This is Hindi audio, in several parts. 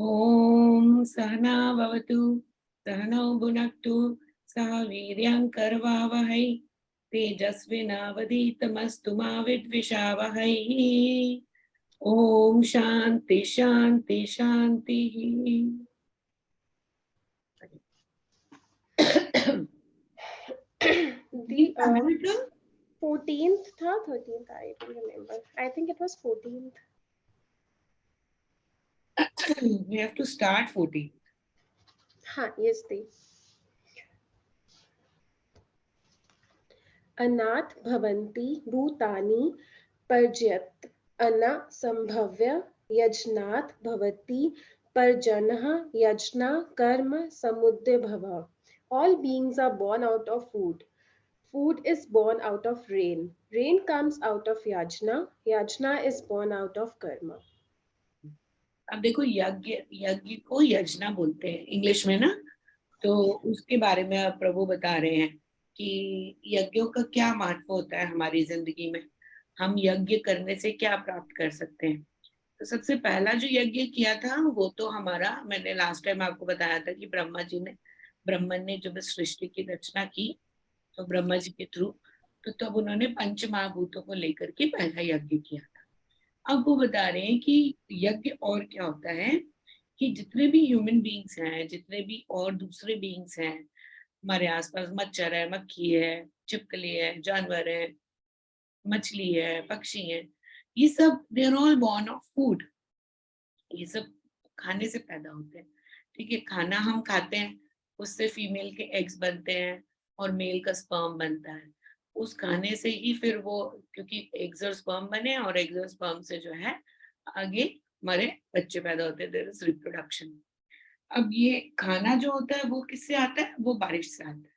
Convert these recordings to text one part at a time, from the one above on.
ओम सहना भवतु सहनौ भुनक्तु सह वीर्यं करवावहै तेजस्विनावधीतमस्तु मा विद्विषावहै। ओम शांति शांति शांति। The 14th था 13th, I don't remember. I think it was 14th. We have to start 14th. हाँ, yes, they. अनाथ भवन्ति भूतानि पर्जयत् अना संभव्य यजनात् भवति पर्जनः यजना कर्म समुद्भव. All beings are born out of food. Food is born out of rain. Rain comes out of yajna. Yajna is born out of karma. अब देखो यज्ञ यज्ञ को यजना बोलते हैं इंग्लिश में ना, तो उसके बारे में अब प्रभु बता रहे हैं कि यज्ञों का क्या महत्व होता है हमारी जिंदगी में, हम यज्ञ करने से क्या प्राप्त कर सकते हैं। तो सबसे पहला जो यज्ञ किया था वो तो हमारा, मैंने लास्ट टाइम आपको बताया था कि ब्रह्मन ने जब सृष्टि की रचना की तो ब्रह्मा जी के थ्रू, तो तब उन्होंने पंच महाभूतों को लेकर के पहला यज्ञ किया था। अब वो बता रहे हैं कि यज्ञ और क्या होता है कि जितने भी ह्यूमन बीइंग्स हैं, जितने भी और दूसरे बीइंग्स हैं हमारे आसपास, मच्छर है, मक्खी है, छिपकली है, जानवर है, मछली है, पक्षी है, ये सब they are all born of food. ये सब खाने से पैदा होते हैं। ठीक है, खाना हम खाते हैं, उससे फीमेल के एग्स बनते हैं और मेल का स्पर्म बनता है। उस खाने से ही फिर वो, क्योंकि एग्स और स्पर्म बने और एग्स और स्पर्म से जो है आगे हमारे बच्चे पैदा होते हैं, देयर इज रिप्रोडक्शन। अब ये खाना जो होता है वो किससे आता है, वो बारिश से आता है।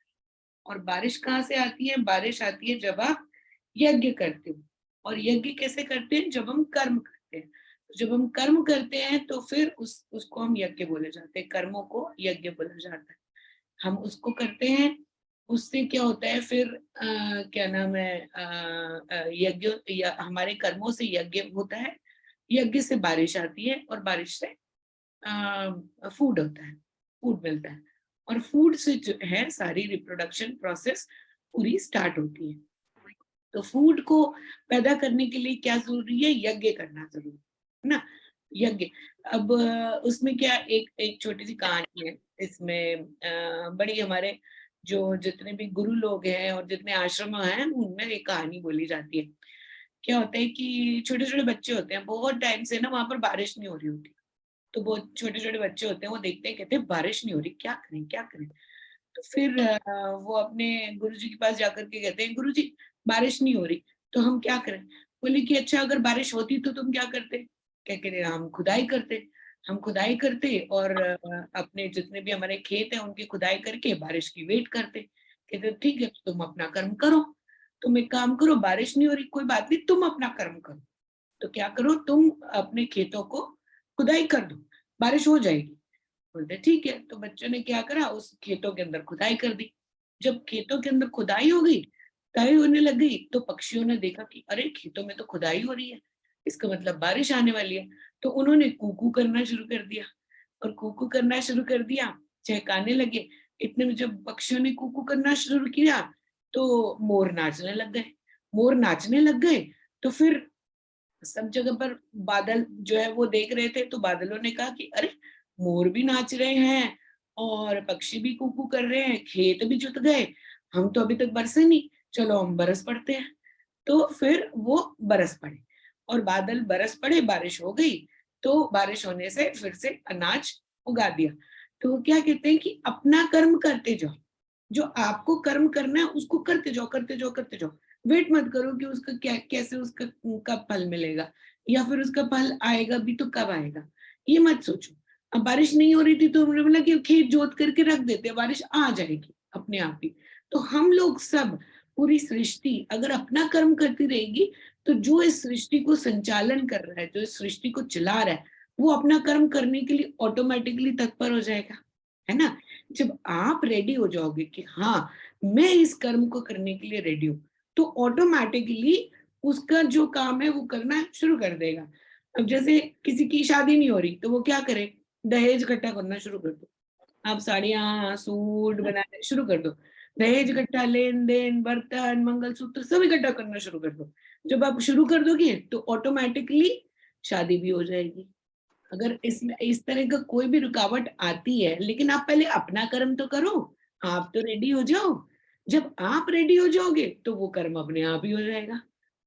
और बारिश कहाँ से आती है, बारिश आती है जब आप यज्ञ करते हो। और यज्ञ कैसे करते हैं, जब हम कर्म करते हैं। जब हम कर्म करते हैं तो फिर उसको हम यज्ञ बोले जाते हैं, कर्मों को यज्ञ बोला जाता है। हम उसको करते हैं, उससे क्या होता है फिर क्या नाम है, यज्ञ या हमारे कर्मों से यज्ञ होता है, यज्ञ से बारिश आती है और बारिश से फूड होता है, फूड मिलता है। और फूड से जो है सारी रिप्रोडक्शन प्रोसेस पूरी स्टार्ट होती है। तो फूड को पैदा करने के लिए क्या जरूरी है, यज्ञ करना जरूरी है ना, यज्ञ। अब उसमें क्या, एक छोटी सी कहानी है इसमें, बड़ी हमारे जो जितने भी गुरु लोग हैं और जितने आश्रम हैं उनमें एक कहानी बोली जाती है। क्या होता है कि छोटे छोटे बच्चे होते हैं, बहुत टाइम से ना वहां पर बारिश नहीं हो रही होती, तो बहुत छोटे छोटे बच्चे होते हैं, वो देखते हैं, कहते हैं बारिश नहीं हो रही, क्या करें क्या करें। तो फिर वो अपने गुरुजी के पास जाकर के कहते हैं, गुरुजी बारिश नहीं हो रही तो हम क्या करें। बोले कि अच्छा अगर बारिश होती तो तुम क्या करते। क्या कह रहे, हम खुदाई करते। हम खुदाई करते और अपने जितने भी हमारे खेत हैं उनकी खुदाई करके बारिश की वेट करते। कहते ठीक है तुम अपना कर्म करो, तुम एक काम करो, बारिश नहीं हो रही कोई बात नहीं, तुम अपना कर्म करो। तो क्या करो, तुम अपने खेतों को खुदाई कर दो, बारिश हो जाएगी। बोलते ठीक है। तो बच्चों ने क्या करा, उस खेतों के अंदर खुदाई कर दी। जब खेतों के अंदर खुदाई हो गई, खुदाई होने लग गई, तो पक्षियों ने देखा कि अरे खेतों में तो खुदाई हो रही है, इसका मतलब बारिश आने वाली है। तो उन्होंने कूकू करना शुरू कर दिया, और कूकू करना शुरू कर दिया, चहकाने लगे। इतने में जब पक्षियों ने कूकू करना शुरू किया तो मोर नाचने लग गए। मोर नाचने लग गए तो फिर सब जगह पर बादल जो है वो देख रहे थे, तो बादलों ने कहा कि अरे मोर भी नाच रहे हैं और पक्षी भी कूकू कर रहे हैं, खेत भी जुत गए, हम तो अभी तक बरसे नहीं, चलो हम बरस पड़ते हैं। तो फिर वो बरस पड़े और बादल बरस पड़े, बारिश हो गई। तो बारिश होने से फिर से अनाज उगा दिया। तो वो क्या कहते हैं कि अपना कर्म करते जाओ, जो आपको कर्म करना है उसको करते जाओ करते जाओ करते जाओ। वेट मत करो कि उसका क्या कैसे उसका कब फल मिलेगा, या फिर उसका फल आएगा भी तो कब आएगा, ये मत सोचो। अब बारिश नहीं हो रही थी तो उन्होंने बोला कि खेत जोत करके रख देते, बारिश आ जाएगी अपने आप ही। तो हम लोग सब, पूरी सृष्टि अगर अपना कर्म करती रहेगी तो जो इस सृष्टि को संचालन कर रहा है, जो इस सृष्टि को चला रहा है, वो अपना कर्म करने के लिए ऑटोमेटिकली तत्पर हो जाएगा, है ना। जब आप रेडी हो जाओगे कि हाँ मैं इस कर्म को करने के लिए रेडी हूँ, तो ऑटोमेटिकली उसका जो काम है वो करना शुरू कर देगा। अब जैसे किसी की शादी नहीं हो रही तो वो क्या करे, दहेज इकट्ठा करना शुरू कर दो। आप साड़ियां सूट बनाने शुरू कर दो। दहेज इकट्ठा, लेन देन, बर्तन, मंगलसूत्र सब इकट्ठा करना शुरू कर दो। जब आप शुरू कर दोगे तो ऑटोमेटिकली शादी भी हो जाएगी। अगर इस तरह का कोई भी रुकावट आती है, लेकिन आप पहले अपना कर्म तो करो, आप तो रेडी हो जाओ। जब आप रेडी हो जाओगे तो वो कर्म अपने आप ही हो जाएगा।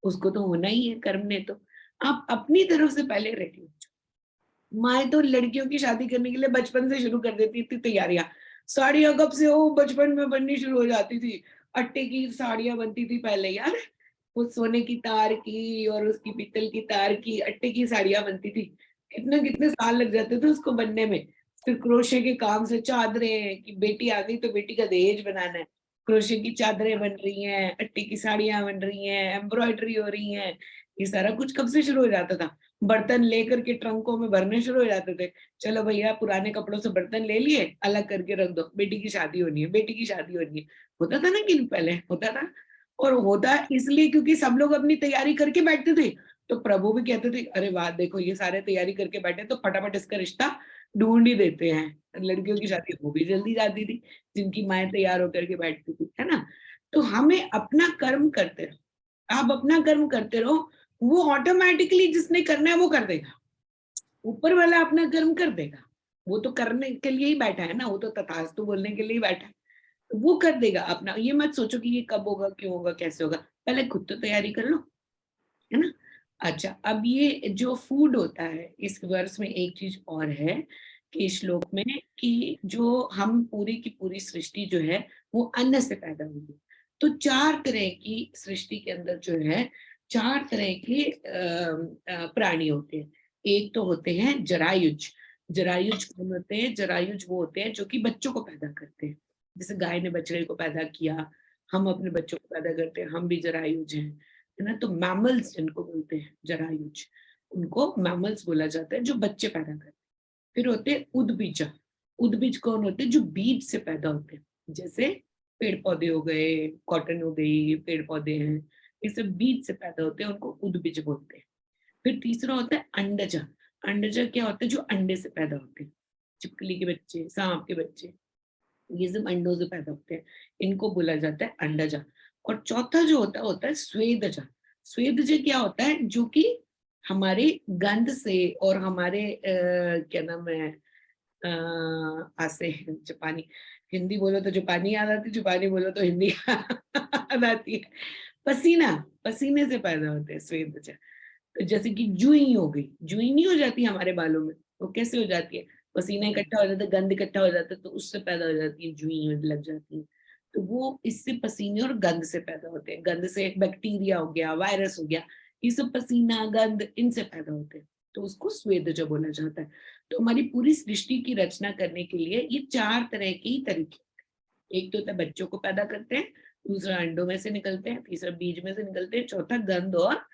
उसको तो होना ही है कर्म ने। तो आप अपनी तरफ से पहले रेडी हो जाओ। माए तो लड़कियों की शादी करने के लिए बचपन से शुरू कर देती थी तैयारियां। साड़ियां कब से हो बचपन में बननी शुरू हो जाती थी। अट्टे की साड़ियां बनती थी पहले यार, वो सोने की तार की और उसकी पीतल की तार की अट्टे की साड़ियां बनती थी। कितने कितने साल लग जाते थे उसको बनने में। फिर क्रोशे के काम से चादरें, कि बेटी आ गई तो बेटी का दहेज बनाना है, क्रोशे की चादरें बन रही हैं, अट्टे की साड़ियां बन रही हैं, एम्ब्रॉयडरी हो रही है। ये सारा कुछ कब से शुरू हो जाता था। बर्तन लेकर के ट्रंकों में भरने शुरू हो जाते थे। चलो भैया पुराने कपड़ों से बर्तन ले लिए, अलग करके रख दो, बेटी की शादी होनी है, बेटी की शादी होनी है। होता था ना कि पहले होता था। और होता इसलिए क्योंकि सब लोग अपनी तैयारी करके बैठते थे। तो प्रभु भी कहते थे अरे वाह देखो ये सारे तैयारी करके बैठे, तो फटाफट इसका रिश्ता ढूंढ ही देते हैं। लड़कियों की शादी हो भी जल्दी जाती थी जिनकी माएँ तैयार होकर के बैठती थी, है ना। तो हमें अपना कर्म करते रहो। आप अपना कर्म करते रहो, वो ऑटोमेटिकली जिसने करना है वो कर देगा। ऊपर वाला अपना कर्म कर देगा। वो तो करने के लिए ही बैठा है ना, वो तो तथास्तु बोलने के लिए ही बैठा है। वो कर देगा अपना। ये मत सोचो कि ये कब होगा, क्यों होगा, कैसे होगा। पहले खुद तो तैयारी कर लो, है ना। अच्छा, अब ये जो फूड होता है, इस वर्ष में एक चीज और है कि श्लोक में, कि जो हम पूरी की पूरी सृष्टि जो है वो अन्न से पैदा हुई है। तो 4 तरह की सृष्टि के अंदर जो है 4 तरह के प्राणी होते हैं। एक तो होते हैं जरायुज। जरायुज कौन होते हैं? जरायुज वो होते हैं जो कि बच्चों को पैदा करते हैं। जैसे गाय ने बछड़े को पैदा किया, हम अपने बच्चों को पैदा करते हैं, हम भी जरायुज हैं, है ना। तो मैमल्स जिनको बोलते हैं जरायुज, उनको मैमल्स बोला जाता है जो बच्चे पैदा करते हैं। फिर होते हैं उद्भिज। उद्भिज कौन होते हैं? जो बीज से पैदा होते हैं। जैसे पेड़ पौधे हो गए, कॉटन हो गई, पेड़ पौधे हैं, ये सब बीज से पैदा होते हैं, उनको उद्भिज बोलते हैं। फिर तीसरा होता है अंडज। अंडज क्या होता है? जो अंडे से पैदा होते हैं। छिपकली के बच्चे, सांप के बच्चे, ये सब अंडों से पैदा होते हैं, इनको बोला जाता है अंडजा। और चौथा जो होता है स्वेदजा। स्वेदज क्या होता है? जो कि हमारे गंध से और हमारे क्या नाम है, आसे, जापानी, हिंदी बोलो तो जापानी याद आती, जापानी बोलो तो हिंदी याद आती है। पसीना, पसीने से पैदा होते हैं स्वेदज। तो जैसे कि जुई हो गई, जुई नहीं हो जाती हमारे बालों में, वो कैसे हो जाती है? पसीना इकट्ठा हो जाता है, गंद इकट्ठा हो जाता है, तो उससे पैदा हो जाती है, जुई लग जाती है। तो वो इससे पसीने और गंद से पैदा होते हैं। गंद से एक बैक्टीरिया हो गया, वायरस हो गया, ये सब पसीना गंद इनसे पैदा होते हैं। तो उसको स्वेदज बोला जाता है। तो हमारी पूरी सृष्टि की रचना करने के लिए ये 4 तरह के ही तरीके। एक तो होता है बच्चों को पैदा करते हैं, दूसरा अंडों में से निकलते हैं, तीसरा बीज में से निकलते हैं, चौथा गंध और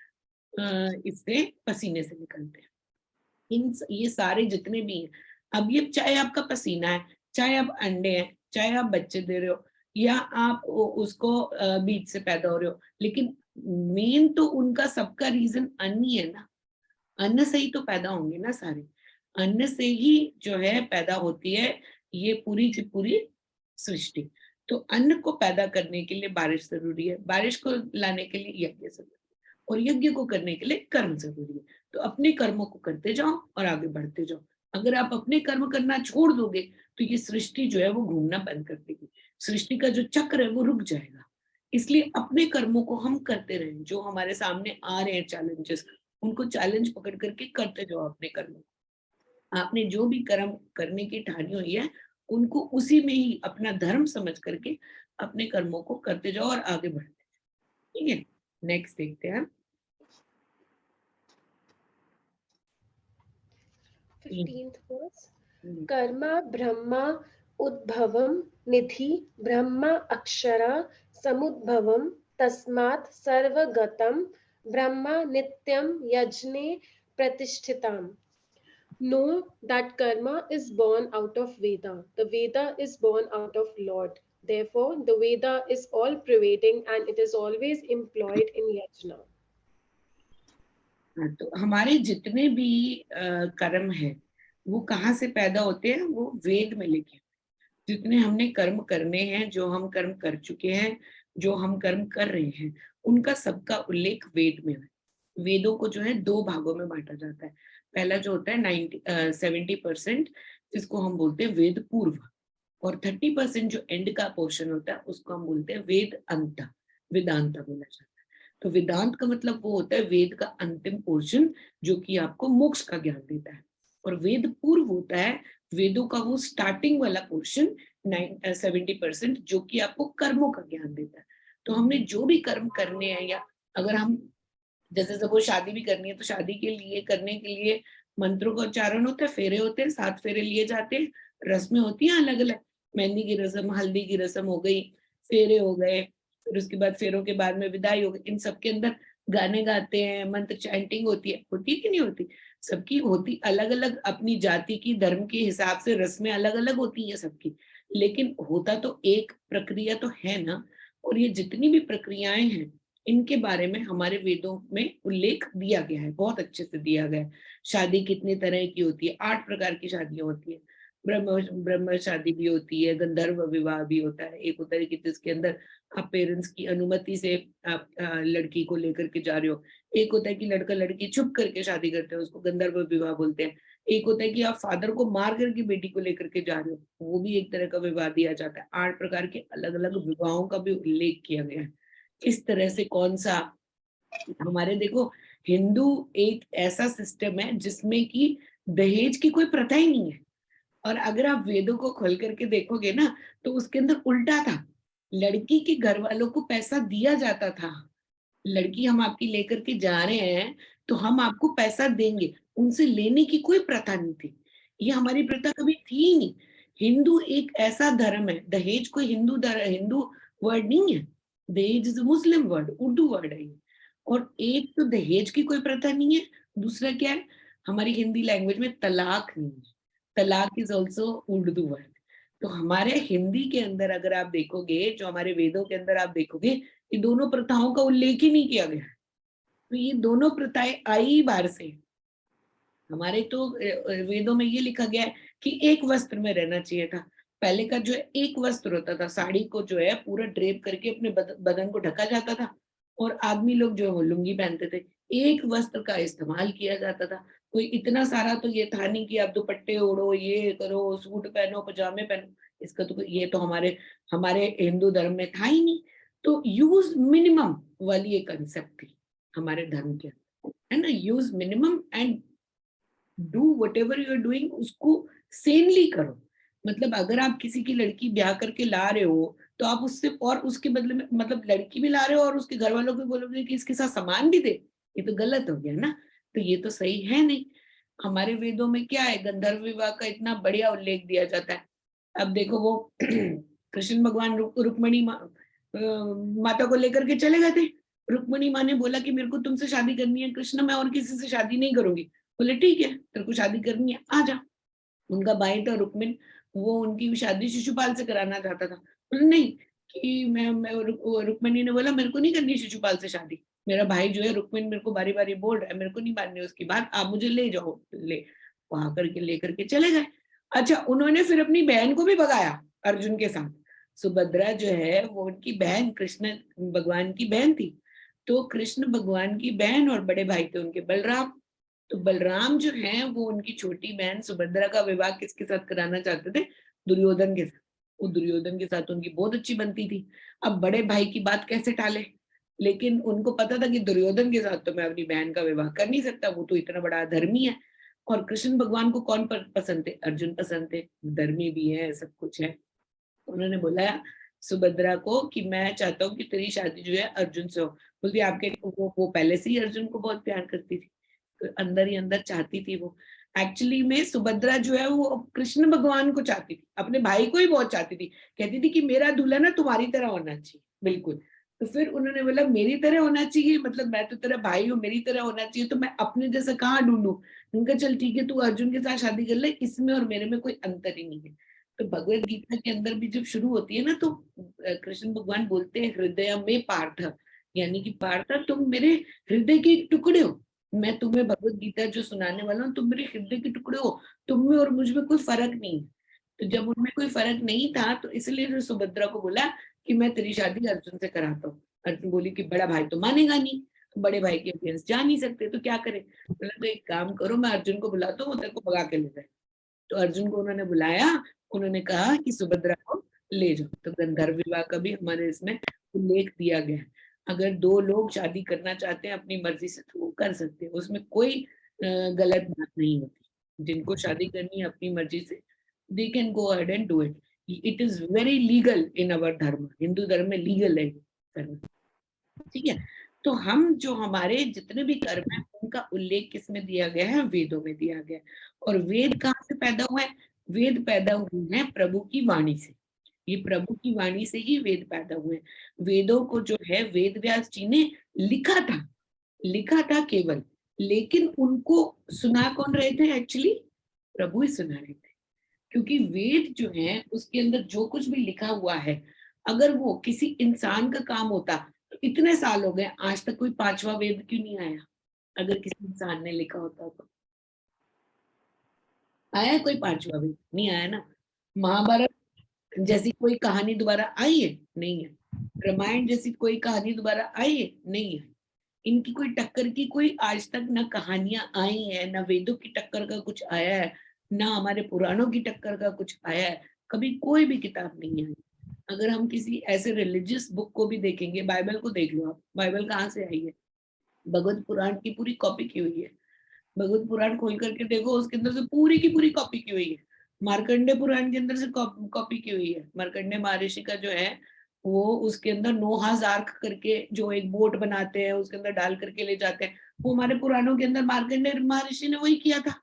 इससे पसीने से निकलते हैं। ये सारे जितने भी हैं, अब ये चाहे आपका पसीना है, चाहे आप अंडे हैं, चाहे आप बच्चे दे रहे हो, या आप उसको बीज से पैदा हो रहे हो, लेकिन मेन तो उनका सबका रीजन अन्न ही है ना। अन्न से ही तो पैदा होंगे ना सारे। अन्न से ही जो है पैदा होती है ये पूरी की पूरी सृष्टि। तो अन्न को पैदा करने के लिए बारिश जरूरी है, बारिश को लाने के लिए यज्ञ जरूरी है, और यज्ञ को करने के लिए कर्म जरूरी है। तो अपने कर्मों को करते जाओ और आगे बढ़ते जाओ। अगर आप अपने कर्म करना छोड़ दोगे तो ये सृष्टि जो है वो घूमना बंद कर देगी। सृष्टि का जो चक्र है वो रुक जाएगा। इसलिए अपने कर्मों को हम करते रहें। जो हमारे सामने आ रहे हैं चैलेंजेस, उनको चैलेंज पकड़ करके करते जाओ अपने कर्म। आपने जो भी कर्म करने की ठानी हुई है, उनको उसी में ही अपना धर्म समझ करके अपने कर्मों को करते जाओ और आगे बढ़ते जाओ। ठीक है, नेक्स्ट देखते हैं। 15th verse. कर्मा ब्रह्मा उद्भवम निधि ब्रह्मा अक्षरा समुद्भवम तस्मात् सर्वगतम ब्रह्मा नित्यम यज्ञे प्रतिष्ठितम. Know that karma is born out of Veda. The Veda is born out of Lord. Therefore, the Veda is all pervading and it is always employed in yajna. तो हमारे जितने भी कर्म है वो कहाँ से पैदा होते हैं? वो वेद में लिखे। जितने हमने कर्म करने हैं, जो हम कर्म कर चुके हैं, जो हम कर्म कर रहे हैं, उनका सबका उल्लेख वेद में है। वेदों को जो है 2 भागों में बाँटा जाता है। पहला जो होता है 70% जिसको हम बोलते हैं वेद पूर्व, और 30% जो एंड का पोर्शन होता है उसको हम बोलते हैं वेद अंत, वेदांत बोला जाता है। तो वेदांत का मतलब वो होता है वेद का अंतिम पोर्शन, जो कि आपको मोक्ष का ज्ञान देता है। और वेद पूर्व होता है वेदों का वो स्टार्टिंग वाला पोर्शन 70% जो कि आपको कर्मों का ज्ञान देता है। तो हमने जो भी कर्म करने हैं, या अगर हम जैसे सपोज शादी भी करनी है, तो शादी के लिए करने के लिए मंत्रों का उच्चारण होता है, फेरे होते हैं, 7 फेरे लिए जाते हैं, रस्में होती हैं अलग अलग, मेहंदी की रस्म, हल्दी की रस्म हो गई, फेरे हो गए, फिर उसके बाद फेरों के बाद में विदाई हो गई। इन सब के अंदर गाने गाते हैं, मंत्र चैंटिंग होती है कि नहीं होती? सबकी होती अलग अलग, अपनी जाति की धर्म के हिसाब से रस्में अलग अलग होती हैं सबकी, लेकिन होता तो एक प्रक्रिया तो है ना। और ये जितनी भी प्रक्रियाएं हैं, इनके बारे में हमारे वेदों में उल्लेख दिया गया है, बहुत अच्छे से दिया गया है। शादी कितने तरह की होती है? 8 प्रकार की शादियां होती है। ब्रह्म ब्रह्म शादी भी होती है, गंधर्व विवाह भी होता है। एक होता है कि जिसके अंदर आप पेरेंट्स की अनुमति से आप लड़की को लेकर के जा रहे हो। एक होता है कि लड़का लड़की छुप करके शादी करते हैं, उसको गंधर्व विवाह बोलते हैं। एक होता है कि आप फादर को मार करके बेटी को लेकर के जा रहे हो, वो भी एक तरह का विवाह दिया जाता है। 8 प्रकार के अलग अलग विवाहों का भी उल्लेख किया गया है। किस तरह से कौन सा, हमारे देखो, हिंदू एक ऐसा सिस्टम है जिसमें कि दहेज की कोई प्रथा ही नहीं है। और अगर आप वेदों को खोल करके देखोगे ना, तो उसके अंदर उल्टा था। लड़की के घर वालों को पैसा दिया जाता था। लड़की हम आपकी लेकर के जा रहे हैं, तो हम आपको पैसा देंगे, उनसे लेने की कोई प्रथा नहीं थी। ये हमारी प्रथा कभी थी ही नहीं। हिंदू एक ऐसा धर्म है, दहेज कोई हिंदू वर्ड नहीं है। दहेज is Muslim word, Urdu word है ये। और एक तो दहेज की कोई प्रथा नहीं है, दूसरा क्या है, हमारी हिंदी लैंग्वेज में तलाक नहीं है। तलाक इज ऑल्सो उर्दू वर्ड। तो हमारे हिंदी के अंदर अगर आप देखोगे, जो हमारे वेदों के अंदर आप देखोगे, ये दोनों प्रथाओं का उल्लेख ही नहीं किया गया। तो ये दोनों प्रथाएं आई बाहर से। हमारे तो वेदों में ये लिखा गया है कि एक वस्त्र में रहना चाहिए था। पहले का जो है एक वस्त्र होता था, साड़ी को जो है पूरा ड्रेप करके अपने बदन को ढका जाता था, और आदमी लोग जो है वो लुंगी पहनते थे। एक वस्त्र का इस्तेमाल किया जाता था। कोई इतना सारा तो ये था नहीं कि आप दुपट्टे ओढ़ो, ये करो, सूट पहनो, पजामे पहनो। इसका तो ये तो हमारे हमारे हिंदू धर्म में था ही नहीं। तो यूज मिनिमम वाली एक कंसेप्ट थी हमारे धर्म के अंदर, है ना। Use minimum and do whatever you are doing, उसको सेनली करो। मतलब अगर आप किसी की लड़की ब्याह करके ला रहे हो, तो आप उससे और उसके बदले में, मतलब लड़की भी ला रहे हो और उसके घर वालों को बोलोगे कि इसके साथ सामान भी दे, ये तो गलत हो गया ना। तो ये तो सही है नहीं। हमारे वेदों में क्या है, गंधर्व विवाह का इतना बढ़िया उल्लेख दिया जाता है। अब देखो वो कृष्ण भगवान रुक्मणी माता को लेकर के चले गए थे। रुक्मणी माँ ने बोला कि मेरे को तुमसे शादी करनी है कृष्ण, मैं और किसी से शादी नहीं करूंगी। बोले ठीक है, तेरे को शादी करनी है, आ जा। उनका भाई था रुक्मिन, वो उनकी शादी शिशुपाल से कराना चाहता था। बोले नहीं, कि मैं रुक्मिणी ने बोला मेरे को नहीं करनी शिशुपाल से शादी। मेरा भाई जो है रुक्मिन मेरे को बारी बारी बोल रहा है, मेरे को नहीं माननी उसकी बात, आप मुझे ले जाओ। ले वहां करके लेकर के चले गए। अच्छा, उन्होंने फिर अपनी बहन को भी भगाया अर्जुन के साथ। सुभद्रा जो है वो उनकी बहन, कृष्ण भगवान की बहन थी। तो कृष्ण भगवान की बहन और बड़े भाई थे उनके बलराम। तो बलराम जो है वो उनकी छोटी बहन सुभद्रा का विवाह किसके साथ कराना चाहते थे? दुर्योधन के साथ। वो दुर्योधन के साथ उनकी बहुत अच्छी बनती थी। अब बड़े भाई की बात कैसे टाले? लेकिन उनको पता था कि दुर्योधन के साथ तो मैं अपनी बहन का विवाह कर नहीं सकता, वो तो इतना बड़ा धर्मी है। और कृष्ण भगवान को कौन पसंद थे? अर्जुन पसंद थे, धर्मी भी है, सब कुछ है। उन्होंने बोला सुभद्रा को कि मैं चाहता हूँ कि तेरी शादी जो है अर्जुन से हो। बोलती आपके, वो पहले से ही अर्जुन को बहुत प्यार करती थी, तो अंदर ही अंदर चाहती थी वो। एक्चुअली में सुभद्रा जो है वो कृष्ण भगवान को चाहती थी, अपने भाई को ही बहुत चाहती थी। कहती थी कि मेरा दूल्हा ना तुम्हारी तरह होना चाहिए, बिल्कुल। तो फिर उन्होंने बोला मेरी तरह होना चाहिए, मतलब मैं तो तेरा भाई हूँ, मेरी तरह होना चाहिए, तो मैं अपने जैसा कहाँ ढूंढूं। उनका चल ठीक है, तू अर्जुन के साथ शादी कर ले, इसमें और मेरे में कोई अंतर ही नहीं है। तो भगवत गीता के अंदर भी जब शुरू होती है ना, तो कृष्ण भगवान बोलते हैं हृदय में पार्थ, यानी कि पार्थ तुम मेरे हृदय के एक टुकड़े हो, मैं तुम्हें भगवत गीता जो सुनाने वाला हूँ, तुम मेरे हृदय के टुकड़े हो, तुम में और मुझ में कोई फर्क नहीं है। तो जब उनमें कोई फर्क नहीं था तो इसलिए जो सुभद्रा को बोला कि मैं तेरी शादी अर्जुन से कराता हूँ। अर्जुन बोली कि बड़ा भाई तो मानेगा नहीं, तो बड़े भाई के अगेंस्ट जा नहीं सकते, तो क्या करें। बोला तो एक काम करो, मैं अर्जुन को बुलाता हूँ, वो तेरे को भगा के ले जाए। तो अर्जुन को उन्होंने बुलाया, उन्होंने कहा कि सुभद्रा को ले जाओ। तो गंधर्व विवाह का भी हमारे इसमें उल्लेख दिया गया है। अगर दो लोग शादी करना चाहते हैं अपनी मर्जी से तो वो कर सकते हैं, उसमें कोई गलत बात नहीं होती। जिनको शादी करनी है अपनी मर्जी से, they can go ahead and do it. It is very legal in our dharma, Hindu धर्म में लीगल है करना। ठीक है। तो हम जो हमारे जितने भी कर्म है उनका उल्लेख किसमें दिया गया है, वेदों में दिया गया है। और वेद कहाँ से पैदा हुआ है, वेद पैदा हुए हैं प्रभु की वाणी से। ये प्रभु की वाणी से ही वेद पैदा हुए। वेदों को जो है वेद व्यास जी ने लिखा था, लिखा था केवल, लेकिन उनको सुना कौन रहे थे, एक्चुअली प्रभु ही सुना रहे थे। क्योंकि वेद जो है उसके अंदर जो कुछ भी लिखा हुआ है, अगर वो किसी इंसान का काम होता तो इतने साल हो गए आज तक कोई पांचवा वेद क्यों नहीं आया। अगर किसी इंसान ने लिखा होता तो आया कोई पांचवा वेद, नहीं आया ना। महाभारत जैसी कोई कहानी दोबारा आई है, नहीं है। रामायण जैसी कोई कहानी दोबारा आई है, नहीं है। इनकी कोई टक्कर की कोई आज तक ना कहानियां आई है, ना वेदों की टक्कर का कुछ आया है, ना हमारे पुराणों की टक्कर का कुछ आया है। कभी कोई भी किताब नहीं आई। अगर हम किसी ऐसे रिलीजियस बुक को भी देखेंगे, बाइबल को देख लो आप, बाइबल कहाँ से आई है, भगवत पुराण की पूरी कॉपी की हुई है। भगवत पुराण खोल करके देखो, उसके अंदर से पूरी की पूरी कॉपी की हुई है। मार्कंडे पुराण के अंदर से कॉपी की हुई है। मार्कंडे महर्षि का जो है वो उसके अंदर 9,000 करके जो एक बोट बनाते हैं उसके अंदर डाल करके ले जाते हैं, वो हमारे पुराणों के अंदर मार्कंडे महर्षि ने वही किया था।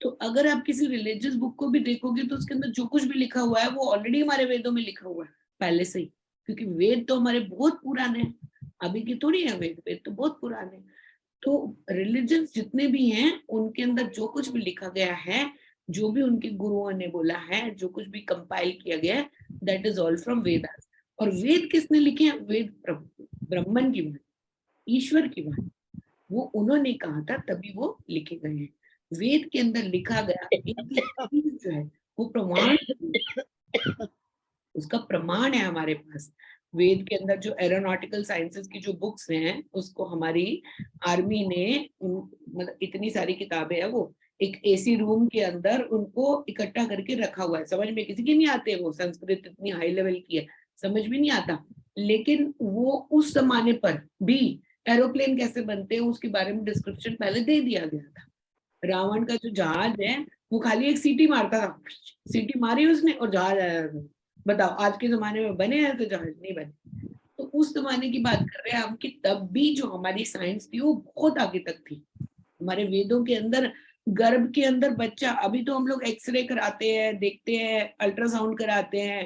तो अगर आप किसी रिलीजियस बुक को भी देखोगे तो उसके अंदर जो कुछ भी लिखा हुआ है वो ऑलरेडी हमारे वेदों में लिखा हुआ है पहले से ही। क्योंकि वेद तो हमारे बहुत पुराने हैं, अभी की थोड़ी है वेद, वेद तो बहुत पुराने। तो रिलीजन जितने भी हैं उनके अंदर जो कुछ भी लिखा गया है, जो भी उनके गुरुओं ने बोला है, जो कुछ भी कंपाइल किया गया है, that is all from Vedas. और वेद किसने लिखे हैं, वेद प्रभु ब्रह्मन की वाणी, ईश्वर की वाणी, वो उन्होंने कहा था तभी वो लिखे गए हैं। वेद के अंदर लिखा गया वेद की चीज जो है वो प्रमाण, उसका प्रमाण है हमारे पास। वेद के अंदर जो एरोनॉटिकल साइंसेस की जो बुक्स हैं उसको हमारी आर्मी ने मतलब इतनी सारी किताबें हैं, वो एक एसी रूम के अंदर उनको इकट्ठा करके रखा हुआ है। समझ में किसी की नहीं आते, वो संस्कृत इतनी हाई लेवल की है, समझ में नहीं आता। लेकिन वो उस जमाने पर भी एरोप्लेन कैसे बनते हैं उसके बारे में डिस्क्रिप्शन पहले दे दिया गया था। रावण का जो जहाज है वो खाली एक सीटी मारता था, सीटी मारी उसने और जहाज आया। बताओ आज के जमाने में बने हैं तो जहाज नहीं बने। तो उस जमाने की बात कर रहे हैं हम कि तब भी जो हमारी साइंस थी वो बहुत आगे तक थी। हमारे वेदों के अंदर गर्भ के अंदर बच्चा, अभी तो हम लोग एक्सरे कराते हैं, देखते हैं, अल्ट्रासाउंड कराते हैं,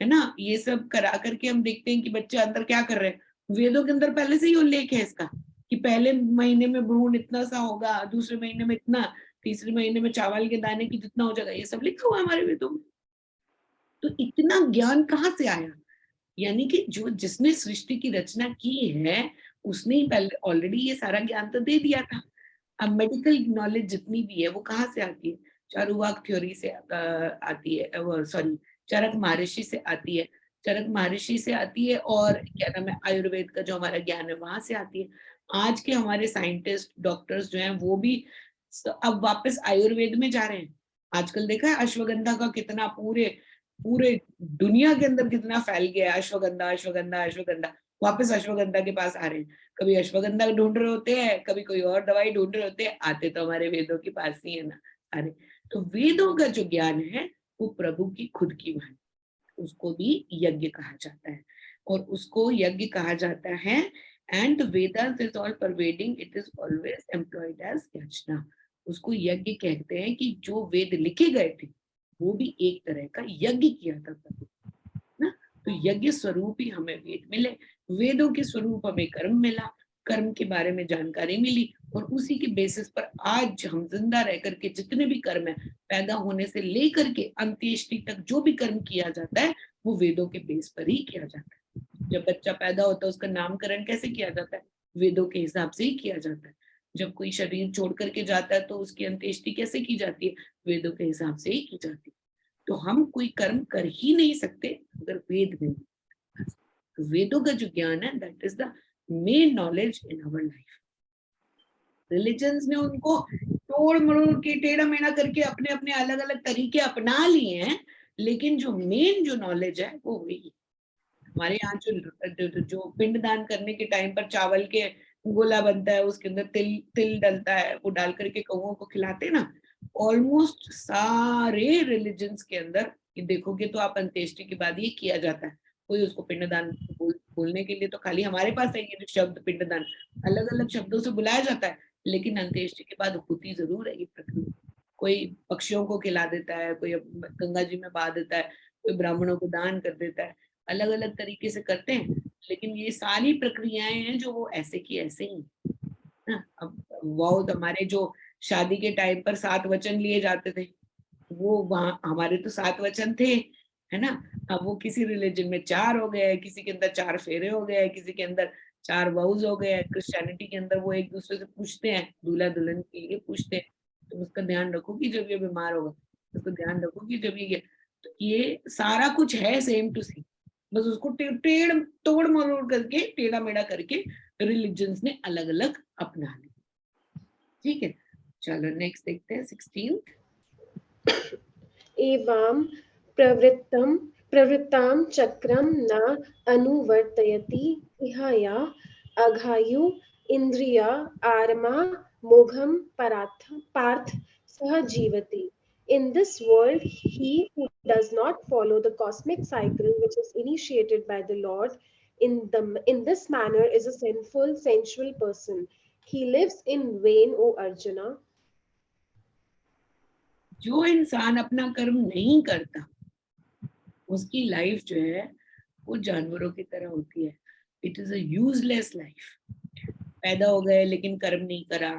है ना, ये सब करा करके हम देखते हैं कि बच्चे अंदर क्या कर रहे हैं। वेदों के अंदर पहले से ही उल्लेख है इसका कि पहले महीने में भ्रूण इतना सा होगा, दूसरे महीने में इतना, तीसरे महीने में चावल के दाने की जितना हो जाएगा, ये सब लिखा हुआ है हमारे वेदों में। तो इतना ज्ञान कहाँ से आया, यानी कि जो जिसने सृष्टि की रचना की है उसने ही पहले ऑलरेडी ये सारा ज्ञान तो दे दिया था। अब मेडिकल नॉलेज जितनी भी है वो कहाँ से आती है, चारुवाक थ्योरी से आती है, सॉरी चरक महर्षि से आती है, चरक महर्षि से आती है, और क्या नाम है आयुर्वेद का जो हमारा ज्ञान है वहां से आती है। आज के हमारे साइंटिस्ट डॉक्टर्स जो हैं वो भी अब वापस आयुर्वेद में जा रहे हैं। आजकल देखा है अश्वगंधा का कितना पूरे पूरे दुनिया के अंदर कितना फैल गया है, अश्वगंधा अश्वगंधा अश्वगंधा, वापस अश्वगंधा के पास आ रहे हैं। कभी अश्वगंधा ढूंढ रहे होते हैं, कभी कोई और दवाई ढूंढ रहे होते हैं, आते तो हमारे वेदों के पास ही है ना। अरे तो वेदों का जो ज्ञान है वो प्रभु की खुद की वाणी, उसको भी यज्ञ कहा जाता है, और उसको यज्ञ कहा जाता है। And Vedas is all pervading, it is always employed as yajna. उसको यज्ञ कहते हैं कि जो वेद लिखे गए थे वो भी एक तरह का यज्ञ किया था प्रभु ना। तो यज्ञ स्वरूप ही हमें वेद मिले, वेदों के स्वरूप हमें कर्म मिला, कर्म के बारे में जानकारी मिली, और उसी के बेसिस पर आज हम जिंदा रह करके जितने भी कर्म है, पैदा होने से लेकर के अंत्येष्टि तक जो भी कर्म किया जाता है वो वेदों के बेस पर ही किया जाता है। जब बच्चा पैदा होता है उसका नामकरण कैसे किया जाता है, वेदों के हिसाब से ही किया जाता है। जब कोई शरीर छोड़ करके जाता है तो उसकी अंत्येष्टि कैसे की जाती है? वेदों के हिसाब से ही की जाती है। तो हम कोई कर्म कर ही नहीं सकते अगर वेद में नहीं। तो वेदों का जो ज्ञान है that is the main knowledge in our life. Religions ने उनको तोड़ मरोड़ के टेढ़ा मेढ़ा करके अपने अपने अलग अलग तरीके अपना लिए हैं, लेकिन जो मेन जो नॉलेज है वो वही। हमारे यहाँ जो पिंडदान करने के टाइम पर चावल के गोला बनता है, उसके अंदर तिल तिल डलता है, वो डाल करके कौओं को खिलाते हैं ना। ऑलमोस्ट सारे रिलीजन्स के अंदर ये देखोगे तो आप अंत्येष्टि के बाद ये किया जाता है। कोई उसको पिंडदान बोलने के लिए तो खाली हमारे पास है ये जो शब्द पिंडदान, अलग अलग शब्दों से बुलाया जाता है, लेकिन अंत्येष्टि के बाद होती जरूर है ये प्रक्रिया। कोई पक्षियों को खिला देता है, कोई गंगा जी में बहा देता है, कोई ब्राह्मणों को दान कर देता है, अलग अलग तरीके से करते हैं, लेकिन ये सारी प्रक्रियाएं हैं जो वो ऐसे की ऐसे ही ना। अब वो हमारे जो शादी के टाइम पर 7 वचन लिए जाते थे, वो वहां हमारे तो 7 वचन थे, है ना। अब वो किसी रिलीजन में 4 हो गए, किसी के अंदर 4 फेरे हो गए, किसी के अंदर 4 वाउज हो गए। क्रिश्चियनिटी के अंदर वो एक दूसरे से पूछते हैं, दूल्हा दुल्हन के लिए पूछते हैं, तुम उसका ध्यान रखोगी जब ये बीमार होगा, उसको ध्यान रखोगी जब ये। तो ये सारा कुछ है सेम टू सेम, बस उसको टेढ़ तोड़ मरोड़ करके टेढ़ा मेढ़ा करके रिलीजन्स ने अलग अलग अपना लिया। ठीक है, चलो नेक्स्ट देखते हैं 16। एवं प्रवृत्तां चक्रं न अनुवर्तयति इहाया अघायु इंद्रिया आरमा मोघम पार्थ सह जीवति. In this world, he who does not follow the cosmic cycle which is initiated by the Lord in this manner is a sinful, sensual person. He lives in vain, O Arjuna. जो इंसान अपना कर्म नहीं करता उसकी लाइफ जो है वो जानवरों की तरह होती है। It is a useless life. पैदा हो गए लेकिन कर्म नहीं करा,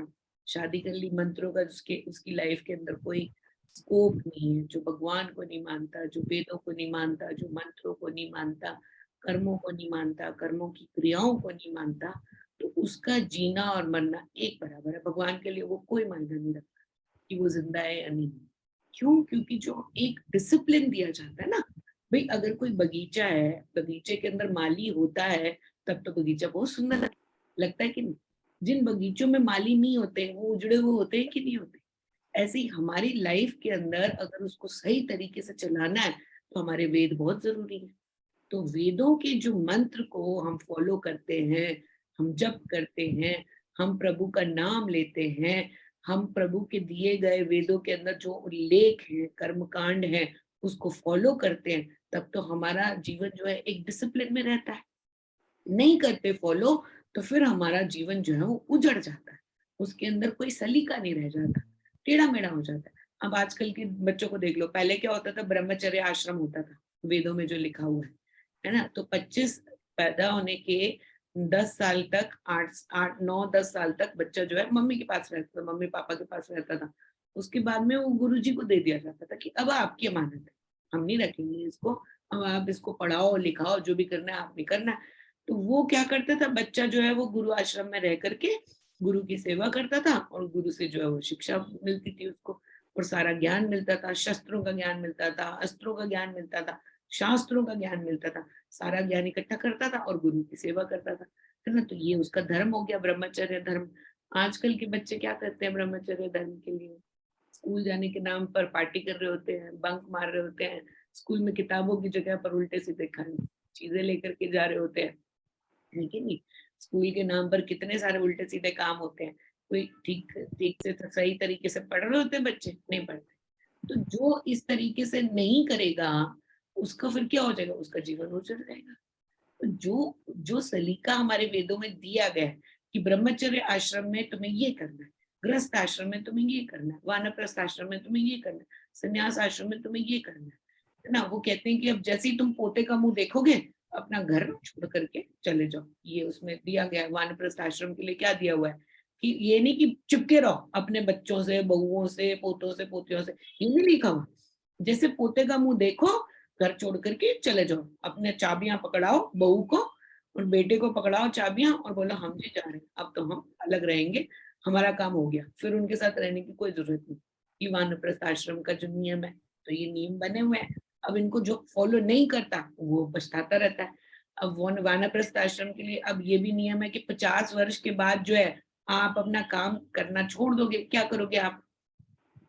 शादी कर ली, मंत्रों का उसकी लाइफ के अंदर कोई स्कोप नहीं है। जो भगवान को नहीं मानता, जो वेदों को नहीं मानता, जो मंत्रों को नहीं मानता, कर्मों को नहीं मानता, कर्मों की क्रियाओं को नहीं मानता, तो उसका जीना और मरना एक बराबर है। भगवान के लिए वो कोई मायना नहीं रखता कि वो जिंदा है या नहीं। क्यों? क्योंकि जो एक डिसिप्लिन दिया जाता है ना, भाई अगर कोई बगीचा है, बगीचे के अंदर माली होता है, तब तो बगीचा बहुत सुंदर लगता है कि नहीं। जिन बगीचों में माली नहीं होते वो उजड़े हुए होते हैं कि नहीं होते। ऐसे ही हमारी लाइफ के अंदर अगर उसको सही तरीके से चलाना है तो हमारे वेद बहुत जरूरी है। तो वेदों के जो मंत्र को हम फॉलो करते हैं, हम जप करते हैं, हम प्रभु का नाम लेते हैं, हम प्रभु के दिए गए वेदों के अंदर जो उल्लेख है, कर्मकांड है, उसको फॉलो करते हैं, तब तो हमारा जीवन जो है एक डिसिप्लिन में रहता है। नहीं करते फॉलो तो फिर हमारा जीवन जो है वो उजड़ जाता है, उसके अंदर कोई सलीका नहीं रह जाता, टेढ़ा मेढ़ा हो जाता है। अब आजकल के बच्चों को देख लो, पहले क्या होता था, ब्रह्मचर्य आश्रम होता था वेदों में जो लिखा हुआ है ना। तो 25 पैदा होने के 10 साल तक, 8 8 9 10 साल तक बच्चा जो है मम्मी के पास रहता था, मम्मी पापा के पास रहता था। उसके बाद में वो गुरु जी को दे दिया जाता था कि अब आपकी अमानत है, हम नहीं रखेंगे इसको, अब आप इसको पढ़ाओ लिखाओ, जो भी करना है आपने करना है। तो वो क्या करता था, बच्चा जो है वो गुरु आश्रम में रह करके गुरु की सेवा करता था, और गुरु से जो है वो शिक्षा मिलती थी उसको, और सारा ज्ञान मिलता था, शस्त्रों का ज्ञान मिलता था, अस्त्रों का ज्ञान मिलता था, शास्त्रों का ज्ञान मिलता था, सारा ज्ञान इकट्ठा करता था और गुरु की सेवा करता था, है ना। तो ये उसका धर्म हो गया, ब्रह्मचर्य धर्म। आजकल के बच्चे क्या करते हैं ब्रह्मचर्य धर्म के लिए? स्कूल जाने के नाम पर पार्टी कर रहे होते हैं, बंक मार रहे होते हैं, स्कूल में किताबों की जगह पर उल्टे सीधे खाने चीजें लेकर के जा रहे होते हैं, है कि नहीं। स्कूल के नाम पर कितने सारे उल्टे सीधे काम होते हैं। कोई ठीक ठीक से सही तरीके से पढ़ रहे होते हैं बच्चे? नहीं पढ़ते। तो जो इस तरीके से नहीं करेगा उसका फिर क्या हो जाएगा, उसका जीवन उजड़ जाएगा। तो जो जो सलीका हमारे वेदों में दिया गया है कि ब्रह्मचर्य आश्रम में तुम्हें ये करना है, गृहस्थ आश्रम में तुम्हें ये करना है, वानप्रस्थ आश्रम में तुम्हें ये करना है, संन्यास आश्रम में तुम्हें ये करना है ना। वो कहते हैं कि अब जैसे ही तुम पोते का मुंह देखोगे अपना घर छोड़ करके चले जाओ। ये उसमें दिया गया है वानप्रस्थ आश्रम के लिए, क्या दिया हुआ है कि ये नहीं कि चिपके रहो अपने बच्चों से, बहुओं से, पोतों से, पोतियों से, ये नहीं लिखा हुआ। जैसे पोते का मुंह देखो घर छोड़ करके चले जाओ, अपने चाबियां पकड़ाओ बहू को और बेटे को पकड़ाओ चाबियां और बोलो हम जी जा रहे हैं, अब तो हम अलग रहेंगे, हमारा काम हो गया, फिर उनके साथ रहने की कोई जरूरत नहीं। कि वानप्रस्थ आश्रम का जो नियम है, तो ये नियम बने हुए हैं, अब इनको जो फॉलो नहीं करता वो पछताता रहता है। अब वो वानप्रस्थ आश्रम के लिए अब ये भी नियम है कि 50 वर्ष के बाद जो है आप अपना काम करना छोड़ दोगे। क्या करोगे आप?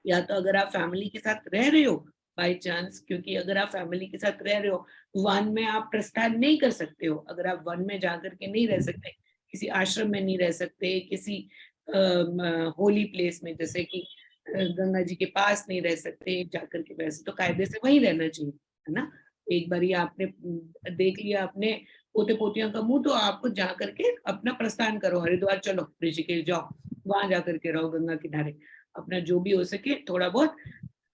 या तो अगर आप फैमिली के साथ रह रहे हो बाय चांस, क्योंकि अगर आप फैमिली के साथ रह रहे हो, वन में आप प्रस्थान नहीं कर सकते हो। अगर आप वन में जाकर के नहीं रह सकते, किसी आश्रम में नहीं रह सकते, किसी होली प्लेस में जैसे कि गंगा जी के पास नहीं रह सकते जाकर के, वैसे तो कायदे से वहीं रहना चाहिए, है ना। एक बार आपने देख लिया अपने पोते पोतियों का मुंह, तो आपको जा करके अपना प्रस्थान करो, हरिद्वार चलो, ऋषिकेश जाओ, वहां जाकर के रहो गंगा किनारे, अपना जो भी हो सके थोड़ा बहुत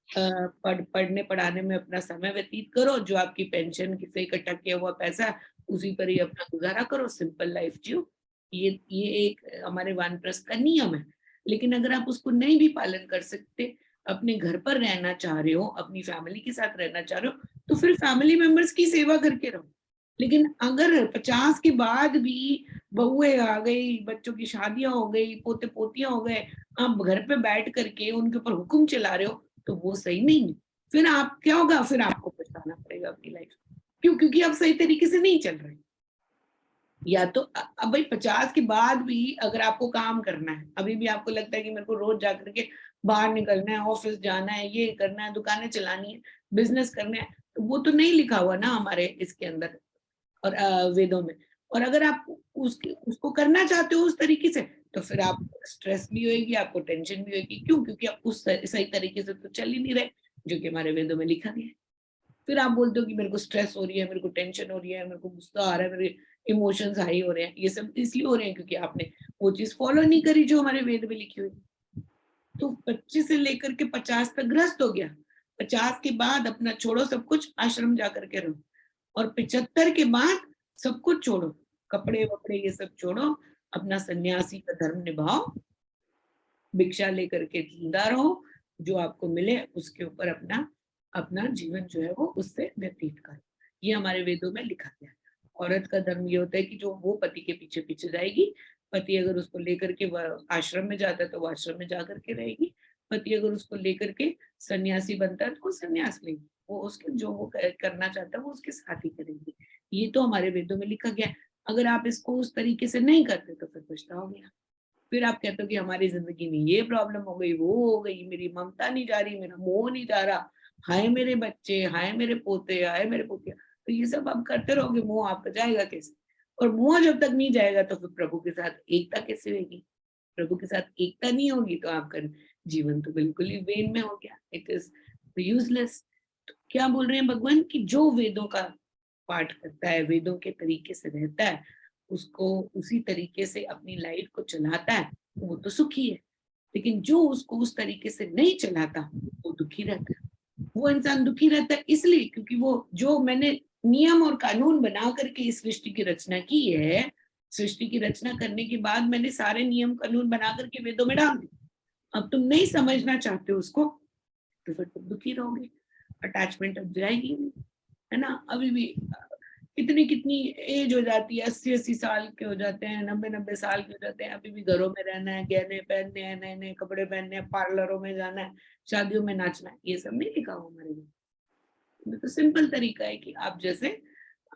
पढ़ने पढ़ाने में अपना समय व्यतीत करो, जो आपकी पेंशन से इकट्ठा किया हुआ पैसा उसी पर ही अपना गुजारा करो, सिंपल लाइफ जियो। ये एक हमारे वानप्रस्थ का नियम है। लेकिन अगर आप उसको नहीं भी पालन कर सकते, अपने घर पर रहना चाह रहे हो, अपनी फैमिली के साथ रहना चाह रहे हो, तो फिर फैमिली मेंबर्स की सेवा करके रहो। लेकिन अगर 50 के बाद भी बहुएं आ गई, बच्चों की शादियां हो गई, पोते पोतियां हो गए, आप घर पे बैठ करके उनके ऊपर हुक्म चला रहे हो, तो वो सही नहीं है। फिर आप क्या होगा, फिर आपको पछताना पड़ेगा अपनी लाइफ। क्यों? क्योंकि आप सही तरीके से नहीं चल रहे। या तो अब भाई 50 के बाद भी अगर आपको काम करना है, अभी भी आपको लगता है कि मेरे को रोज जाकर के बाहर निकलना है, ऑफिस जाना है, ये करना है, दुकानें चलानी है, बिजनेस करना है, तो वो तो नहीं लिखा हुआ ना हमारे इसके अंदर और वेदों में। और अगर आप उसको करना चाहते हो उस तरीके से, तो फिर आप स्ट्रेस भी होएगी, आपको टेंशन भी होएगी। क्यों? क्योंकि आप उस सही तरीके से तो चल ही नहीं रहे, जो कि हमारे वेदों में लिखा गया है। फिर आप बोलते हो कि मेरे को स्ट्रेस हो रही है, मेरे को टेंशन हो रही है, मेरे को गुस्सा आ रहा है, मेरे इमोशंस हाई हो रहे हैं। ये सब इसलिए हो रहे हैं क्योंकि आपने वो चीज फॉलो नहीं करी जो हमारे वेद में लिखी हुई। तो 25 से लेकर के 50 तक ग्रस्त हो गया, 50 के बाद अपना छोड़ो सब कुछ, आश्रम जाकर के रहो। और 75 के बाद सब कुछ छोड़ो, कपड़े वपड़े ये सब छोड़ो, अपना सन्यासी का धर्म निभाओ, भिक्षा लेकर के जिंदा रहो, जो आपको मिले उसके ऊपर अपना अपना जीवन जो है वो उससे व्यतीत करो। ये हमारे वेदों में लिखा गया है। औरत का धर्म ये होता है कि जो वो पति के पीछे पीछे जाएगी, पति अगर उसको लेकर के आश्रम में जाता है तो वो आश्रम में जाकर के रहेगी, पति अगर उसको लेकर के सन्यासी बनता है तो वो सन्यास लेगी, वो उसके जो वो करना चाहता है वो उसके साथ ही करेगी। ये तो हमारे वेदों में लिखा गया है। अगर आप इसको उस तरीके से नहीं करते तो फिर पछताओगे। फिर आप कहते हो कि हमारी जिंदगी में ये प्रॉब्लम हो गई, वो हो गई, मेरी ममता नहीं जा रही, मेरा मोह नहीं जा रहा, हाय मेरे बच्चे, हाय मेरे पोते, हाय मेरे पोतिया। तो ये सब आप करते रहोगे, मोह आपका जाएगा कैसे? और मोह जब तक नहीं जाएगा तो फिर प्रभु के साथ एकता कैसे होगी? प्रभु के साथ एकता नहीं होगी तो आपका जीवन तो बिल्कुल ही वेन में हो गया, इट इज यूजलेस। तो क्या बोल रहे हैं भगवान कि जो वेदों का पाठ करता है, वेदों के तरीके से रहता है, उसको उसी तरीके से अपनी लाइफ को चलाता है, वो तो सुखी है। लेकिन जो उसको उस तरीके से नहीं चलाता वो दुखी रहता है। वो इंसान दुखी रहता है इसलिए क्योंकि वो जो मैंने नियम और कानून बना करके इस सृष्टि की रचना की है, सृष्टि की रचना करने के बाद मैंने सारे नियम कानून बना करके वेदों में डाल दिए। अब तुम नहीं समझना चाहते उसको, तो फिर तुम दुखी रहोगे, अटैचमेंट अब जाएगी नहीं, है ना। अभी भी कितनी कितनी एज हो जाती है, 80-80 साल के हो जाते हैं, 90-90 साल के हो जाते हैं, अभी भी घरों में रहना है, गहने पहनने हैं, नए नए कपड़े पहनने हैं, पार्लरों में जाना है, शादियों में नाचना है। ये सब नहीं लिखा हुआ हमारे में। तो सिंपल तरीका है कि आप जैसे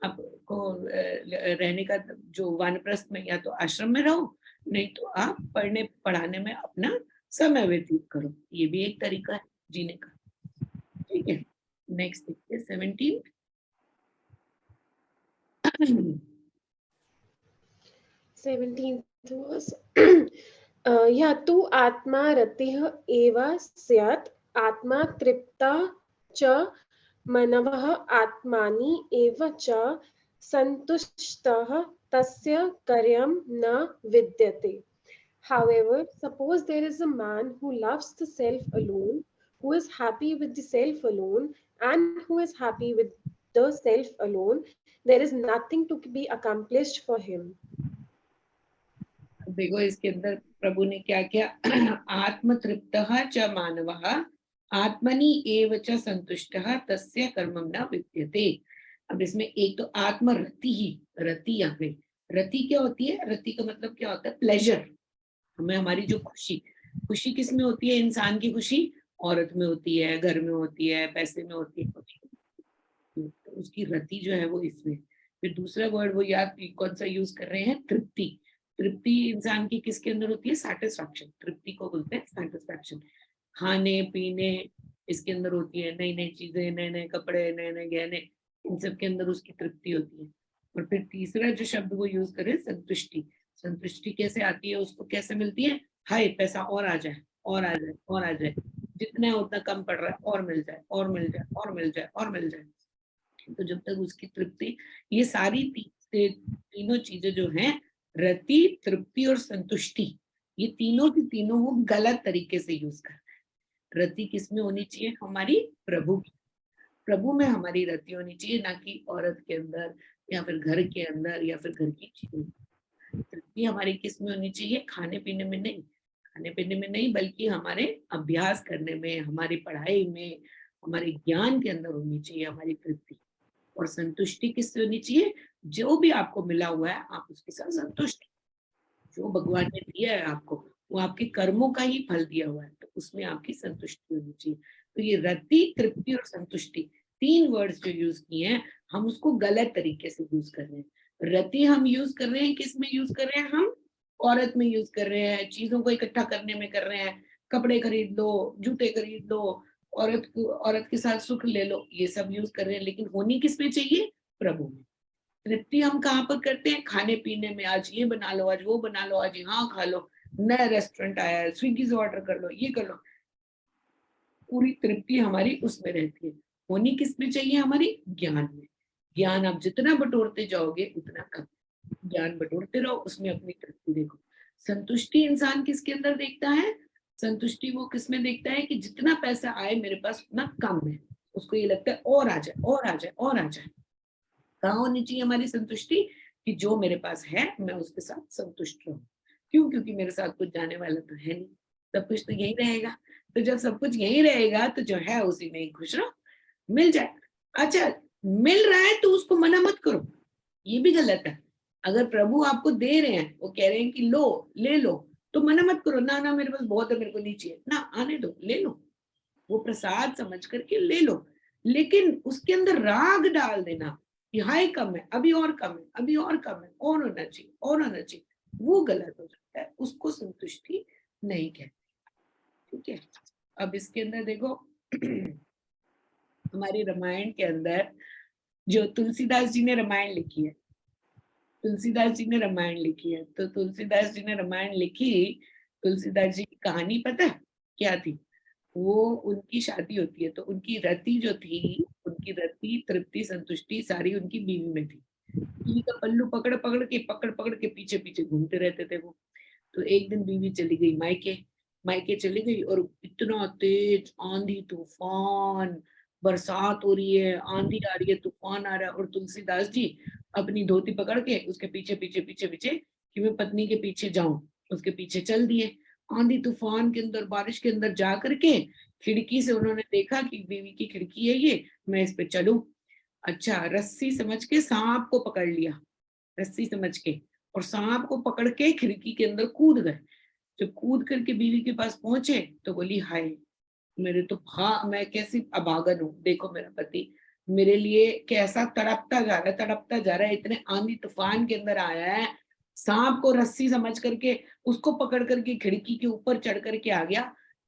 आपको रहने का जो वानप्रस्थ में, या तो आश्रम में रहो, नहीं तो आप पढ़ने पढ़ाने में अपना समय व्यतीत करो। ये भी एक तरीका है जीने का। ठीक है, नेक्स्ट देखिए 17। 17th verse. या तु आत्मा रतिः एव स्यात्, आत्मा तृप्ता च मनवः आत्मानि एव च सन्तुष्टः तस्य कार्यं न विद्यते. However, suppose there is a man who loves the self alone, who is happy with the self alone, and who is happy with the self alone, there is nothing to be accomplished for him. देखो इसके अंदर प्रभु ने क्या किया, आत्म तृप्तः च मानवः आत्मनि एव च संतुष्टः तस्य कर्मं न विद्यते। अब इसमें एक तो आत्मरति ही, रति यहाँ पे, रति क्या होती है? रति का मतलब क्या होता है? प्लेजर। हमें हमारी जो खुशी, खुशी किस में होती है? इंसान की खुशी औरत में होती है, घर में होती है, पैसे में होती है, तो उसकी रति जो है वो इसमें। फिर दूसरा वर्ड वो याद कौन सा यूज कर रहे हैं? तृप्ति। तृप्ति इंसान की किसके अंदर होती है? सैटिस्फैक्शन। तृप्ति को बोलते हैं सैटिस्फैक्शन। खाने पीने इसके अंदर होती है, नई नई चीजें, नए नए कपड़े, नए नए गहने, इन सब के अंदर उसकी तृप्ति होती है। और फिर तीसरा जो शब्द वो यूज करें, संतुष्टि। संतुष्टि कैसे आती है? उसको कैसे मिलती है? हाय पैसा और आ जाए, और आ जाए, और आ जाए, जितना है उतना कम पड़ रहा है, और मिल जाए, और मिल जाए, और मिल जाए, और मिल जाए। तो जब तक उसकी तृप्ति, ये सारी तीनों चीजें जो हैं, रति, तृप्ति और संतुष्टि, ये तीनों की तीनों वो गलत तरीके से यूज कर रहे हैं। रति किस में होनी चाहिए? हमारी प्रभु की, प्रभु में हमारी रति होनी चाहिए, ना कि औरत के अंदर या फिर घर के अंदर या फिर घर की चीजों। तृप्ति हमारी किस में होनी चाहिए? खाने पीने में नहीं, खाने पीने में नहीं, बल्कि हमारे अभ्यास करने में, हमारी पढ़ाई में, हमारे ज्ञान के अंदर होनी चाहिए हमारी तृप्ति। और संतुष्टि किससे होनी चाहिए? जो भी आपको मिला हुआ है आप उसके साथ संतुष्ट, जो भगवान ने दिया है आपको वो आपके कर्मों का ही फल दिया हुआ है, तो उसमें आपकी संतुष्टि होनी चाहिए। तो ये रति, तृप्ति और संतुष्टि, तीन वर्ड्स जो यूज किए हैं, हम उसको गलत तरीके से यूज कर रहे हैं। रति हम यूज कर रहे हैं, किस में यूज कर रहे हैं? हम औरत में यूज कर रहे हैं, चीजों को इकट्ठा करने में कर रहे हैं, कपड़े खरीद लो, जूते खरीद लो, औरत के साथ सुख ले लो, ये सब यूज कर रहे हैं। लेकिन होनी किस में चाहिए? प्रभु में। तृप्ति हम कहाँ पर करते हैं? खाने पीने में, आज ये बना लो, आज वो बना लो, आज यहाँ खा लो, नया रेस्टोरेंट आया है, स्विगी से ऑर्डर कर लो, ये कर लो। पूरी तृप्ति हमारी उसमें रहती है। होनी किस में चाहिए? हमारी ज्ञान में। ज्ञान आप जितना बटोरते जाओगे उतना कम, ज्ञान बटोरते रहो, उसमें अपनी तृप्ति देखो। संतुष्टि इंसान किसके अंदर देखता है? संतुष्टि वो किसमें देखता है? कि जितना पैसा आए मेरे पास उतना कम है, उसको ये लगता है और आ जाए, और आ जाए, और आ जाए। कहाँ होनी चाहिए हमारी संतुष्टि? कि जो मेरे पास है मैं उसके साथ संतुष्ट रहूं। क्यों? क्योंकि मेरे साथ कुछ जाने वाला तो है नहीं, सब कुछ तो यही रहेगा। तो जब सब कुछ यही रहेगा तो जो है उसी में ही खुश रहो, मिल जाए। अच्छा, मिल रहा है तो उसको मना मत करो, ये भी गलत है। अगर प्रभु आपको दे रहे हैं, वो कह रहे हैं कि लो, ले लो, तो मना मत करो, ना ना मेरे पास बहुत है, मेरे को नहीं चाहिए, ना आने दो, ले लो, वो प्रसाद समझ करके ले लो। लेकिन उसके अंदर राग डाल देना कि हाय कम है, अभी और कम है, अभी और कम है, और होना चाहिए, और होना चाहिए, वो गलत हो जाता है, उसको संतुष्टि नहीं कहते। ठीक है, अब इसके अंदर देखो हमारी रामायण के अंदर जो तुलसीदास जी ने रामायण लिखी है, तुलसीदास जी ने रामायण लिखी है, तो तुलसीदास जी ने रामायण लिखी, तुलसीदास जी की कहानी पता है क्या थी? वो उनकी शादी होती है तो उनकी रति जो थी, उनकी रति, तृप्ति, संतुष्टि सारी उनकी बीवी में थी। बीवी का पल्लू पकड़ पकड़ के पीछे पीछे घूमते रहते थे वो। तो एक दिन बीवी चली गई मायके, मायके चली गई और इतना तेज आंधी तूफान, बरसात हो रही है, आंधी आ रही है, तूफान आ रहा है, और तुलसीदास जी अपनी धोती पकड़ के उसके पीछे पीछे पीछे पीछे कि मैं पत्नी के पीछे जाऊं, उसके पीछे चल दिए। आंधी तूफान के अंदर, बारिश के अंदर जा करके खिड़की से उन्होंने देखा कि बीवी की खिड़की है ये, मैं इस पे चलूं। अच्छा, रस्सी समझ के सांप को पकड़ लिया, रस्सी समझ के, और सांप को पकड़ के खिड़की के अंदर कूद गए। जब कूद करके बीवी के पास पहुंचे तो बोली हाय, मेरे तो मैं कैसी अभागन हूँ, देखो मेरा पति मेरे लिए कैसा तड़पता जा रहा है, तड़पता जा रहा है, इतने आंधी तूफान के अंदर आया है, सांप को रस्सी समझ करके उसको पकड़ करके खिड़की के ऊपर चढ़ करके आ गया।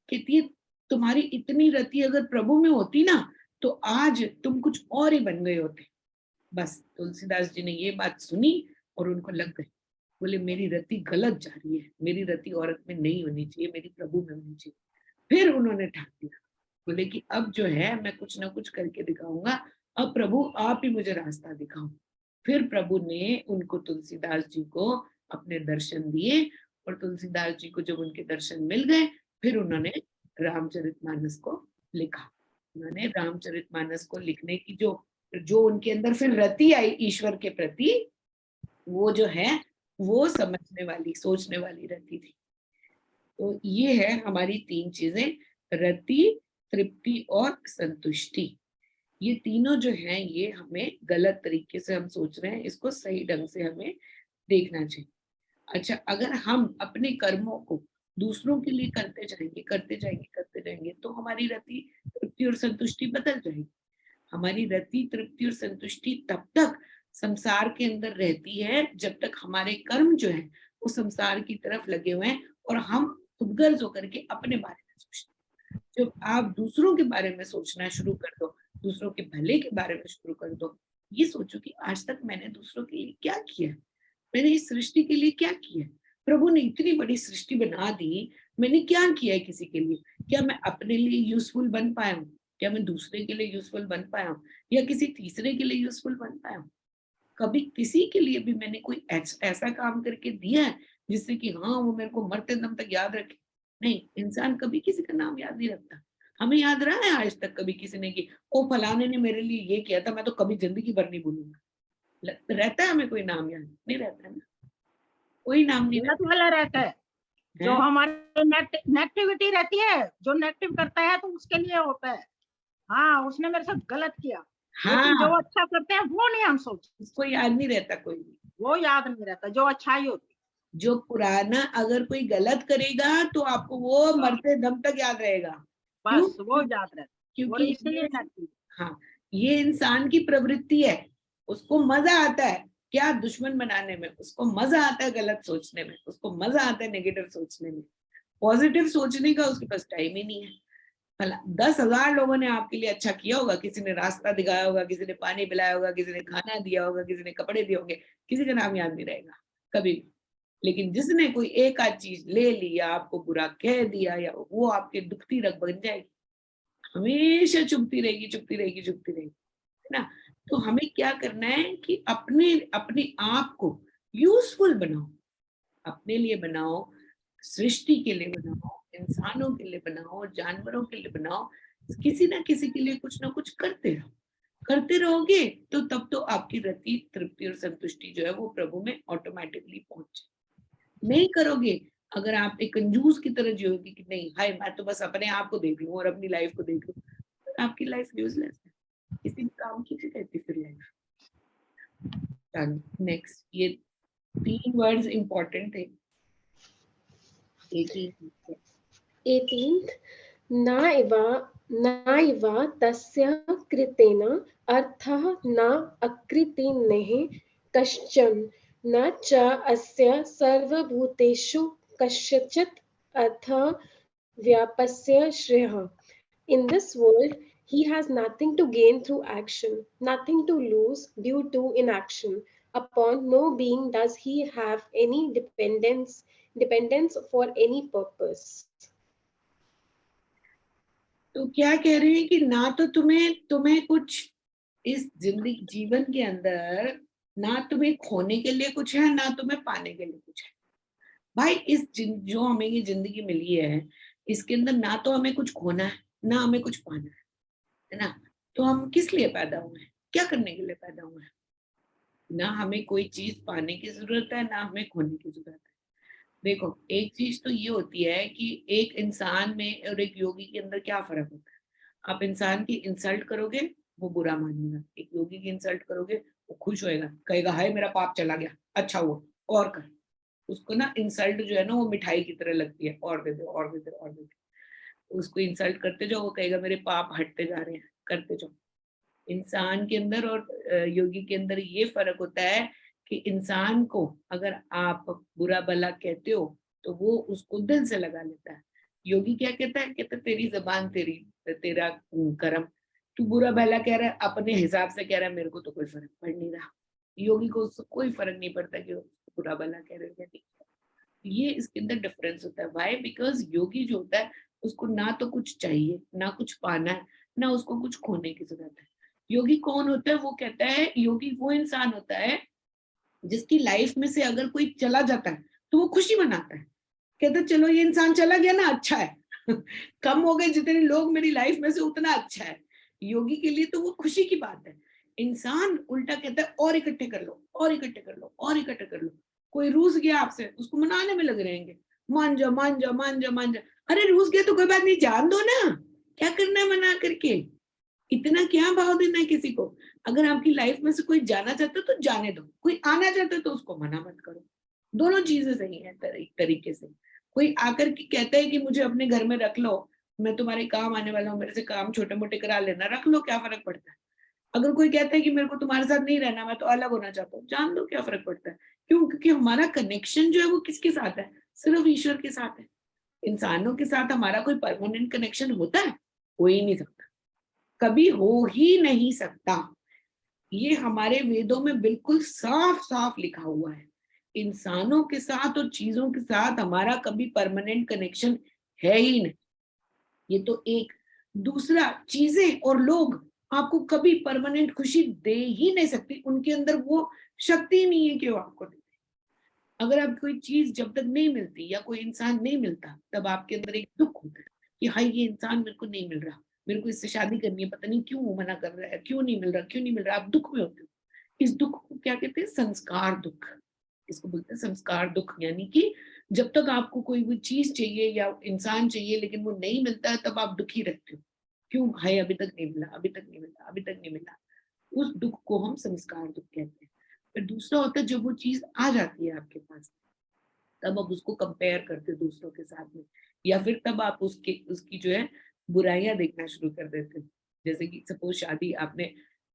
कहती है तुम्हारी इतनी रति अगर प्रभु में होती ना तो आज तुम कुछ और ही बन गए होते। बस तुलसीदास जी ने ये बात सुनी और उनको लग गई, बोले मेरी रति गलत जा रही है, मेरी रति औरत में नहीं होनी चाहिए, मेरी प्रभु में होनी चाहिए। फिर उन्होंने ठाक दिया, बोले कि अब जो है मैं कुछ ना कुछ करके दिखाऊंगा, अब प्रभु आप ही मुझे रास्ता दिखाओ। फिर प्रभु ने उनको, तुलसीदास जी को अपने दर्शन दिए, और तुलसीदास जी को जब उनके दर्शन मिल गए फिर उन्होंने रामचरितमानस को लिखा। उन्होंने रामचरितमानस को लिखने की जो जो उनके अंदर फिर रति आई ईश्वर के प्रति, वो जो है वो समझने वाली, सोचने वाली रति थी। तो ये है हमारी तीन चीजें, रति, तृप्ति और संतुष्टि। ये तीनों जो हैं ये हमें गलत तरीके से हम सोच रहे हैं, इसको सही ढंग से हमें देखना चाहिए। अच्छा, अगर हम अपने कर्मों को दूसरों के लिए करते जाएंगे तो हमारी रति, तृप्ति और संतुष्टि बदल जाएगी। हमारी रति, तृप्ति और संतुष्टि तब तक संसार के अंदर रहती है जब तक हमारे कर्म जो है वो संसार की तरफ लगे हुए हैं और हम खुदगर्ज होकर के अपने बारे में सोचते हैं। जब आप दूसरों के बारे में सोचना शुरू कर दो, दूसरों के भले के बारे में शुरू कर दो, ये सोचो कि आज तक मैंने दूसरों के लिए क्या किया, मैंने इस सृष्टि के लिए क्या किया, प्रभु ने इतनी बड़ी सृष्टि बना दी, मैंने क्या किया है किसी के लिए? क्या मैं अपने लिए यूजफुल बन पाया हूँ? क्या मैं दूसरे के लिए यूजफुल बन पाया हूँ या किसी तीसरे के लिए यूजफुल बन पाया हूँ? कभी किसी के लिए भी मैंने कोई ऐसा काम करके दिया है जिससे कि हाँ वो मेरे को मरते दम तक याद रखे? नहीं, इंसान कभी किसी का नाम याद नहीं रखता। हमें याद रहा है आज तक कभी किसी ने कि ओ फलाने ने मेरे लिए ये किया था, मैं तो कभी जिंदगी भर नहीं भूलूंगा? रहता है हमें कोई नाम याद? नहीं रहता है ना, कोई नाम नहीं गलत वाला रहता है, जो रहता है। हमारे नेगेटिविटी रहती है, जो नेगेटिव करता है तो उसके लिए होता है, हाँ उसने मेरे साथ गलत किया। लेकिन जो हाँ, अच्छा करते हैं वो नहीं हम सोचते, उसको याद नहीं रहता कोई भी। वो याद नहीं रहता जो अच्छाई होती जो पुराना अगर कोई गलत करेगा तो आपको वो मरते दम तक याद रहेगा। क्यों? बस वो याद रहता और क्योंकि इसीलिए नेगेटिव। हाँ, ये इंसान की प्रवृत्ति है। उसको मजा आता है क्या दुश्मन बनाने में, उसको मजा आता है गलत सोचने में, उसको मजा आता है नेगेटिव सोचने में। पॉजिटिव सोचने का उसके पास टाइम ही नहीं है। 10,000 लोगों ने आपके लिए अच्छा किया होगा, किसी ने रास्ता दिखाया होगा, किसी ने पानी पिलाया होगा, किसी ने खाना दिया होगा, किसी ने कपड़े दिए होंगे, किसी का नाम याद नहीं रहेगा कभी भी। लेकिन जिसने कोई एक आध चीज ले ली या आपको बुरा कह दिया या वो आपके दुखती रग बन जाएगी, हमेशा चुभती रहेगी, चुभती रहेगी, चुभती रहेगी, है ना? तो हमें क्या करना है कि अपने अपने आप को यूजफुल बनाओ, अपने लिए बनाओ, सृष्टि के लिए बनाओ, इंसानों के लिए बनाओ, जानवरों के लिए बनाओ, किसी ना किसी के लिए कुछ ना कुछ करते रहो। करते रहोगे तो तब तो आपकी रति, तृप्ति और संतुष्टि जो है वो प्रभु में ऑटोमेटिकली पहुंच। नहीं करोगे, अगर आप एक कंजूस की तरह जियोगे कि नहीं हाय मैं तो बस अपने आप को देख लूं और अपनी लाइफ को देख लूं, तो आपकी लाइफ यूजलेस है, किसी भी काम की नहीं रहती फिर लाइफ। नेक्स्ट, ये 3 वर्ड्स इंपॉर्टेंट थे। 18th नैव तस्य कृतेन अर्थः न अकृतिनेः कश्चन न च अस्य सर्वभूतेषु कस्यचित् अर्थः व्यापस्य श्रेयः. In this world, he has nothing to gain through action, nothing to lose due to inaction. Upon no being does he have any dependence for any purpose. तो क्या कह रहे हैं कि ना तो तुम्हें कुछ इस जिंदगी जीवन के अंदर, ना तुम्हें खोने के लिए कुछ है, ना तुम्हें पाने के लिए कुछ है। भाई जो हमें ये जिंदगी मिली है, इसके अंदर ना तो हमें कुछ खोना है, ना हमें कुछ पाना है ना? तो हम किस लिए पैदा हुए हैं, क्या करने के लिए पैदा हुए हैं? ना हमें कोई चीज पाने की जरूरत है, ना हमें खोने की जरूरत है। देखो, एक चीज तो ये होती है कि एक इंसान में और एक योगी के अंदर क्या फर्क होता है। आप इंसान की इंसल्ट करोगे, वो बुरा मानेगा। एक योगी की इंसल्ट करोगे, वो खुश होएगा, कहेगा हाय मेरा पाप चला गया, अच्छा हुआ, और कर। उसको ना इंसल्ट जो है ना वो मिठाई की तरह लगती है, और दे दो, और दे दो, और दे दो। उसको इंसल्ट करते जाओ, वो कहेगा मेरे पाप हटते जा रहे हैं, करते जाओ। इंसान के अंदर और योगी के अंदर ये फर्क होता है कि इंसान को अगर आप बुरा भला कहते हो तो वो उसको दिल से लगा लेता है। योगी क्या कहता है, कहता है तेरी जबान तेरी, तेरा कर्म, तू बुरा भला कह रहा है अपने हिसाब से कह रहा है, मेरे को तो कोई फर्क पड़ नहीं रहा। योगी को उससे कोई फर्क नहीं पड़ता कि बुरा भला कह रहे हैं। ये इसके अंदर डिफरेंस होता है। व्हाई? बिकॉज योगी जो होता है उसको ना तो कुछ चाहिए, ना कुछ पाना है, ना उसको कुछ खोने की जरूरत है। योगी कौन होता है? वो कहता है योगी वो इंसान होता है जिसकी लाइफ में से अगर कोई चला जाता है तो वो खुशी मनाता है, कहता है चलो ये इंसान चला गया ना, अच्छा है कम हो गए जितने लोग मेरी लाइफ में से उतना अच्छा है। योगी के लिए तो वो खुशी की बात है। इंसान उल्टा कहता है और इकट्ठे कर लो, और इकट्ठे कर लो, और इकट्ठे कर लो। कोई रूस गया आपसे, उसको मनाने में लग रहेंगे, मान जा मान जा मान जा मान जा। अरे रूस गया तो कोई बात नहीं, जान दो ना, क्या करना है मना करके, इतना क्या भाव देना है किसी को। अगर आपकी लाइफ में से कोई जाना चाहता है तो जाने दो, कोई आना चाहता है तो उसको मना मत करो। दोनों चीजें सही है एक तरीके से। कोई आकर के कहता है कि मुझे अपने घर में रख लो, मैं तुम्हारे काम आने वाला हूँ, मेरे से काम छोटे मोटे करा लेना, रख लो, क्या फर्क पड़ता है। अगर कोई कहता है कि मेरे को तुम्हारे साथ नहीं रहना, मैं तो अलग होना चाहता हूँ, जान दो, क्या फर्क पड़ता है। क्यों? क्योंकि हमारा कनेक्शन जो है वो किसके साथ है? सिर्फ ईश्वर के साथ है। इंसानों के साथ हमारा कोई परमानेंट कनेक्शन होता है? हो ही नहीं सकता, कभी हो ही नहीं सकता। ये हमारे वेदों में बिल्कुल साफ साफ लिखा हुआ है। इंसानों के साथ और चीजों के साथ हमारा कभी परमानेंट कनेक्शन है ही नहीं। ये तो एक। दूसरा, चीजें और लोग आपको कभी परमानेंट खुशी दे ही नहीं सकती, उनके अंदर वो शक्ति नहीं है कि वो आपको दे। अगर आप कोई चीज जब तक नहीं मिलती या कोई इंसान नहीं मिलता, तब आपके अंदर एक दुख होता है कि हाय ये इंसान मेरे को नहीं मिल रहा, मेरे को इससे शादी करनी है, पता नहीं क्यों वो मना कर रहा है, क्यों नहीं मिल रहा, क्यों नहीं मिल रहा, आप दुख में होते हो। इस दुख को क्या कहते हैं? संस्कार दुख। इसको बोलते हैं संस्कार दुख। यानी कि जब तक आपको कोई भी चीज चाहिए या इंसान चाहिए लेकिन वो नहीं मिलता है, तब आप दुखी रहते हो। क्यों? हाय अभी तक नहीं मिला, अभी तक नहीं मिला, अभी तक नहीं मिला। उस दुख को हम संस्कार दुख कहते हैं। फिर दूसरा होता है जब वो चीज आ जाती है आपके पास, तब आप उसको कंपेयर करते हो दूसरों के साथ में, या फिर तब आप उसकी जो है बुराइयां देखना शुरू कर देते हो। जैसे कि सपोज शादी आपने,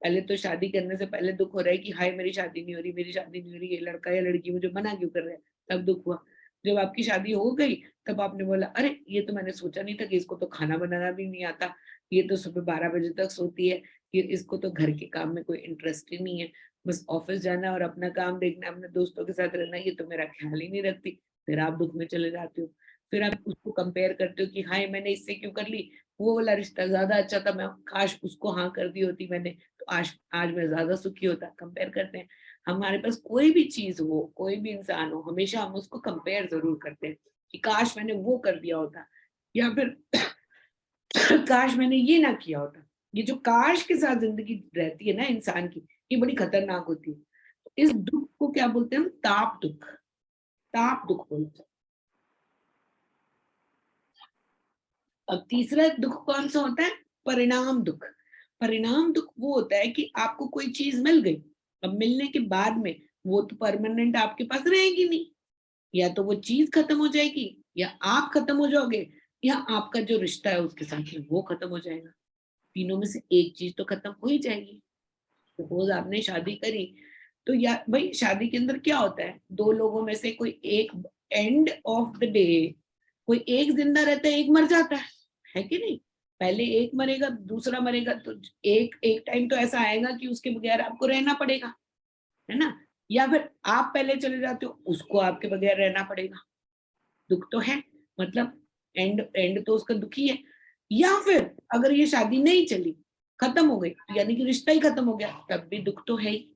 पहले तो शादी करने से पहले दुख हो रहा है कि हाय मेरी शादी नहीं हो रही, मेरी शादी नहीं हो रही, ये लड़का या लड़की मुझे मना क्यों कर रहा है, तब दुख हुआ। जब आपकी शादी हो गई, तब आपने बोला अरे ये तो मैंने सोचा नहीं था कि इसको तो खाना बनाना भी नहीं आता, ये तो सुबह 12 बजे तक सोती है, ये इसको तो घर के काम में कोई इंटरेस्ट ही नहीं है, बस ऑफिस जाना और अपना काम देखना, अपने दोस्तों के साथ रहना, ये तो मेरा ख्याल ही नहीं रखती। फिर आप दुख में चले जाते हो। फिर आप उसको कंपेयर करते हो कि हाय मैंने इससे क्यों कर ली, वो वाला रिश्ता ज्यादा अच्छा था, मैं काश उसको हाँ कर दी होती मैंने, तो आज आज मैं ज्यादा सुखी होता। कंपेयर करते हैं। हमारे पास कोई भी चीज हो, कोई भी इंसान हो, हमेशा हम उसको कंपेयर जरूर करते हैं कि काश मैंने वो कर दिया होता, या फिर काश मैंने ये ना किया होता। ये जो काश के साथ जिंदगी रहती है ना इंसान की, ये बड़ी खतरनाक होती है। इस दुख को क्या बोलते हैं हम? ताप दुख। ताप दुख बोलते हैं। अब तीसरा दुख कौन सा होता है? परिणाम दुख। परिणाम दुख वो होता है कि आपको कोई चीज मिल गई, अब मिलने के बाद में वो तो परमानेंट आपके पास रहेगी नहीं, या तो वो चीज खत्म हो जाएगी, या आप खत्म हो जाओगे, या आपका जो रिश्ता है उसके साथ में वो खत्म हो जाएगा। तीनों में से एक चीज तो खत्म हो ही जाएगी। सपोज आपने शादी करी, तो या भाई शादी के अंदर क्या होता है, दो लोगों में से कोई एक, एंड ऑफ द डे कोई एक जिंदा रहता है, एक मर जाता है कि नहीं? पहले एक मरेगा, दूसरा मरेगा, तो एक एक टाइम तो ऐसा आएगा कि उसके बगैर आपको रहना पड़ेगा, है ना? या फिर आप पहले चले जाते हो, उसको आपके बगैर रहना पड़ेगा। दुख तो है, मतलब एंड एंड तो उसका दुखी है। या फिर अगर ये शादी नहीं चली, खत्म हो गई, यानी कि रिश्ता ही खत्म हो गया, तब भी दुख तो है ही,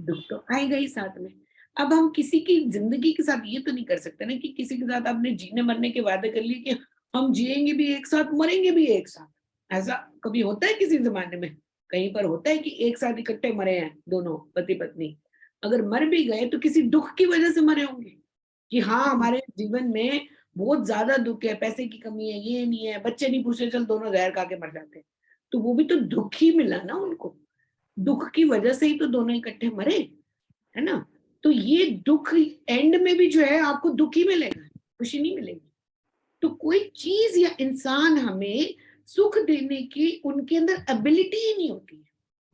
दुख तो आएगा ही साथ में। अब हम किसी की जिंदगी के साथ ये तो नहीं कर सकते ना कि किसी के साथ आपने जीने मरने के वादे कर लिए कि हम जिएंगे भी एक साथ, मरेंगे भी एक साथ। ऐसा कभी होता है किसी जमाने में? कहीं पर होता है कि एक साथ इकट्ठे मरे हैं दोनों पति पत्नी? अगर मर भी गए तो किसी दुख की वजह से मरे होंगे कि हाँ हमारे जीवन में बहुत ज्यादा दुख है, पैसे की कमी है, ये नहीं है, बच्चे नहीं पूछे, चल दोनों जहर खा के मर जाते हैं। तो वो भी तो दुख ही मिला ना उनको, दुख की वजह से ही तो दोनों इकट्ठे मरे, है ना? तो ये दुख एंड में भी जो है आपको दुख ही मिलेगा, खुशी नहीं मिलेगी। तो कोई चीज या इंसान हमें सुख देने की उनके अंदर एबिलिटी ही नहीं होती है।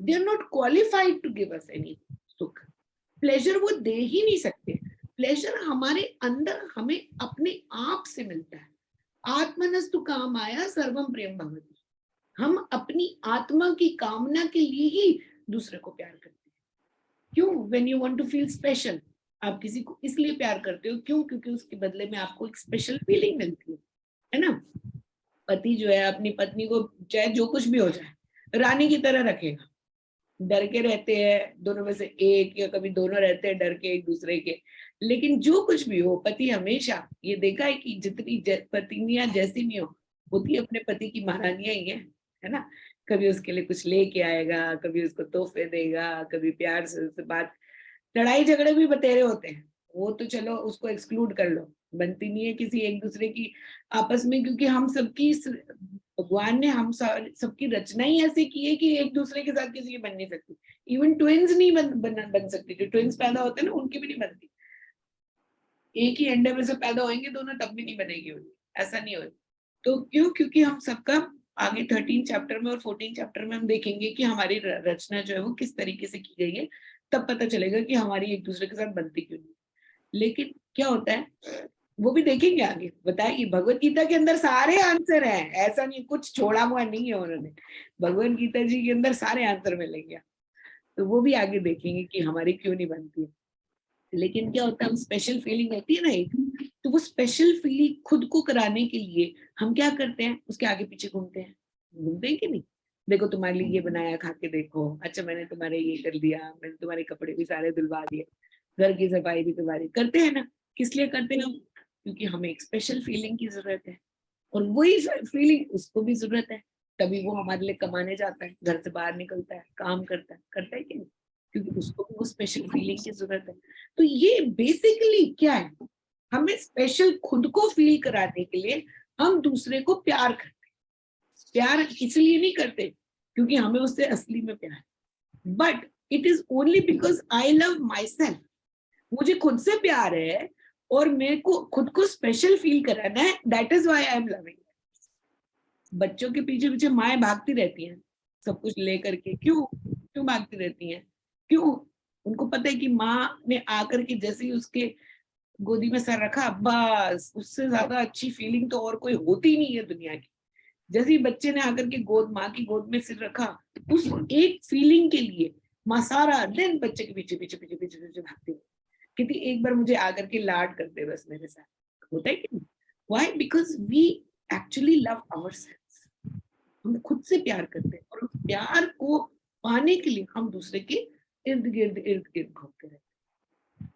They are not qualified to give us any सुख। प्लेजर वो दे ही नहीं सकते। प्लेजर हमारे अंदर हमें अपने आप से मिलता है। आत्मनस्तु कामाया सर्वम प्रियम भवति। हम अपनी आत्मा की कामना के लिए ही दूसरे को प्यार करते हैं। क्यों? When you want to feel special, आप किसी को इसलिए प्यार करते हो, क्यों? क्योंकि उसके बदले में आपको एक स्पेशल फीलिंग मिलती है ना? पति जो है अपनी पत्नी को चाहे जो कुछ भी हो जाए रानी की तरह रखेगा। डर के रहते हैं दोनों में से एक, या कभी दोनों रहते हैं डर के एक दूसरे के, लेकिन जो कुछ भी हो पति हमेशा, ये देखा है कि जितनी पत्नियां जैसी भी हो, होती अपने पति की महारानियां ही है ना? कभी उसके लिए कुछ लेके आएगा, कभी उसको तोहफे देगा, कभी प्यार से उससे बात। लड़ाई झगड़े भी बतेरे होते हैं, वो तो चलो उसको एक्सक्लूड कर लो, बनती नहीं है किसी एक दूसरे की आपस में, क्योंकि हम सबकी भगवान ने हम सबकी रचना ही ऐसे की है कि एक दूसरे के साथ किसी की बन नहीं सकती। इवन ट्विंस नहीं बन सकती, जो ट्विंस पैदा होते हैं ना उनकी भी नहीं बनती। एक ही अंडे में से पैदा होंगे दोनों, तब भी नहीं बनेगी उनकी, ऐसा नहीं होगा। तो क्यों? क्योंकि हम सबका आगे 13 चैप्टर में और 14 चैप्टर में हम देखेंगे कि हमारी रचना जो है वो किस तरीके से की गई है, तब पता चलेगा कि हमारी एक दूसरे के साथ बनती क्यों नहीं। लेकिन क्या होता है वो भी देखेंगे आगे, बताएगी। भगवत गीता के अंदर सारे आंसर हैं, ऐसा नहीं कुछ छोड़ा हुआ नहीं है उन्होंने, भगवत गीता जी के अंदर सारे आंसर मिलेंगे, तो वो भी आगे देखेंगे कि हमारी क्यों नहीं बनती है। लेकिन क्या होता है, हम स्पेशल फीलिंग होती है ना एक, तो वो स्पेशल फीलिंग खुद को कराने के लिए हम क्या करते हैं, उसके आगे पीछे घूमते हैं कि नहीं। देखो तुम्हारे लिए ये बनाया, खा के देखो, अच्छा मैंने तुम्हारे ये कर दिया, मैंने तुम्हारे कपड़े भी सारे धुलवा दिए, घर की सफाई भी तुम्हारी, करते हैं ना। किस लिए करते हैं? क्योंकि हमें एक स्पेशल फीलिंग की जरूरत है, और वही फीलिंग उसको भी जरूरत है, तभी वो हमारे लिए कमाने जाता है, घर से बाहर निकलता है, काम करता है कि नहीं, क्योंकि उसको भी वो स्पेशल फीलिंग की जरूरत है। तो ये बेसिकली क्या है, हमें स्पेशल खुद को फील कराने के लिए हम दूसरे को प्यार करते हैं। प्यार इसलिए नहीं करते क्योंकि हमें उससे असली में प्यार है, but it is only because I love my self. मुझे खुद से प्यार है और मेरे को खुद को स्पेशल फील कराना है, that is why I am loving. बच्चों के पीछे पीछे माएं भागती रहती हैं सब कुछ लेकर के, क्यों भागती रहती हैं? क्यों? उनको पता है कि माँ ने आकर के जैसे ही उसके गोदी में सर रखा, बस उससे ज्यादा अच्छी फीलिंग तो और कोई होती नहीं है दुनिया की। जैसे ही बच्चे ने आकर के माँ की गोद में सिर रखा, उस एक फीलिंग के लिए माँ सारा दिन बच्चे के पीछे पीछे पीछे पीछे पीछे भागती है, क्योंकि एक बार मुझे आकर के लाड कर दे बस मेरे साथ। होता है कि why? Because we actually love ourselves. हम खुद से प्यार करते हैं, और उस प्यार को पाने के लिए हम दूसरे के इर्द गिर्द घूमते रहते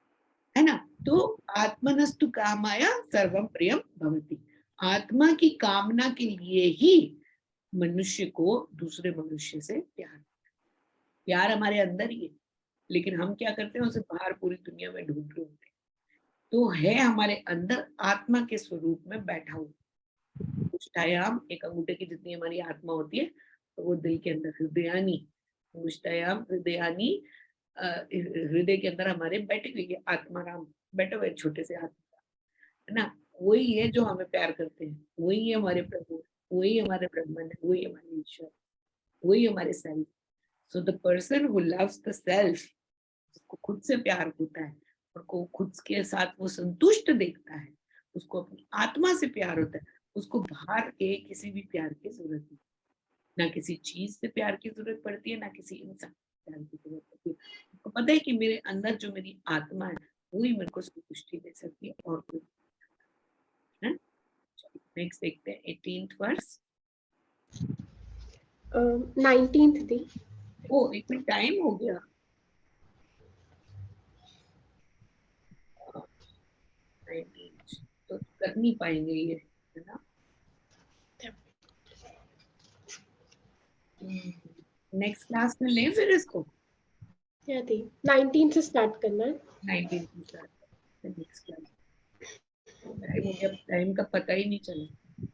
है ना। तो आत्मनस्तु कामाया सर्वम प्रियम भवति। आत्मा की कामना के लिए ही मनुष्य को दूसरे मनुष्य से प्यार हमारे अंदर ही है, लेकिन हम क्या करते हैं, उसे बाहर पूरी दुनिया में ढूंढ रहे होते हैं। तो है हमारे अंदर आत्मा के स्वरूप में बैठा हुआ। मुष्टायाम, एक अंगूठे की जितनी हमारी आत्मा होती है, तो वो दिल के अंदर हृदयानी, मुष्टायाम हृदयानी, हृदय के अंदर हमारे बैठे हुए आत्मा राम बैठे हुए छोटे से आत्मा है ना। वही है जो हमें प्यार करते हैं, वही है हमारे प्रभु, वही हमारे ब्रह्मन है, वही हमारे ईश्वर, वही हमारे self. So the person who loves the self, जिसको खुद से प्यार होता है और को खुद के साथ वो संतुष्ट देखता है, उसको अपनी आत्मा से प्यार होता है, उसको बाहर के किसी भी प्यार की जरूरत नहीं, ना किसी चीज से प्यार की जरूरत पड़ती है, ना किसी इंसान से प्यार की जरूरत पड़ती है। उसको पता है कि मेरे अंदर जो मेरी आत्मा है वही मेरे को संतुष्टि दे सकती है, और कोई है। नेक्स्ट देखते हैं 18th वर्स। 19th थी। ओ इतना टाइम हो गया। तो कर नहीं पाएंगे ये, है ना। नेक्स्ट क्लास में लें फिर इसको। क्या थी? 19 से स्टार्ट करना है। 19 से स्टार्ट नेक्स्ट क्लास। टाइम हो गया, टाइम का पता ही नहीं चला।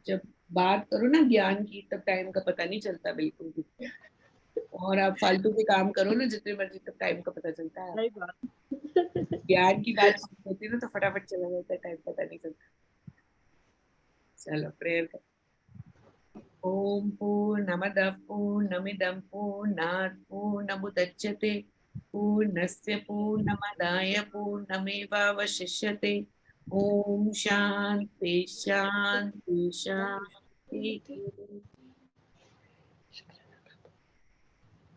जब बात करो ना ज्ञान की, तब टाइम का पता नहीं चलता बिल्कुल भी, और आप फालतू के काम करो ना जितने मर्जी, तब टाइम का पता चलता है। सही बात। ज्ञान की बात होती है ना तो फटाफट चला जाता है, टाइम पता नहीं चलता। चलो प्रेयर कर। ओम पूर्णमदः पूर्णमिदं पूर्णात् पूर्णमुदच्यते पूर्णस्य पूर्णमादाय पूर्णमेवावशिष्यते। ओम शांति शांति शांति।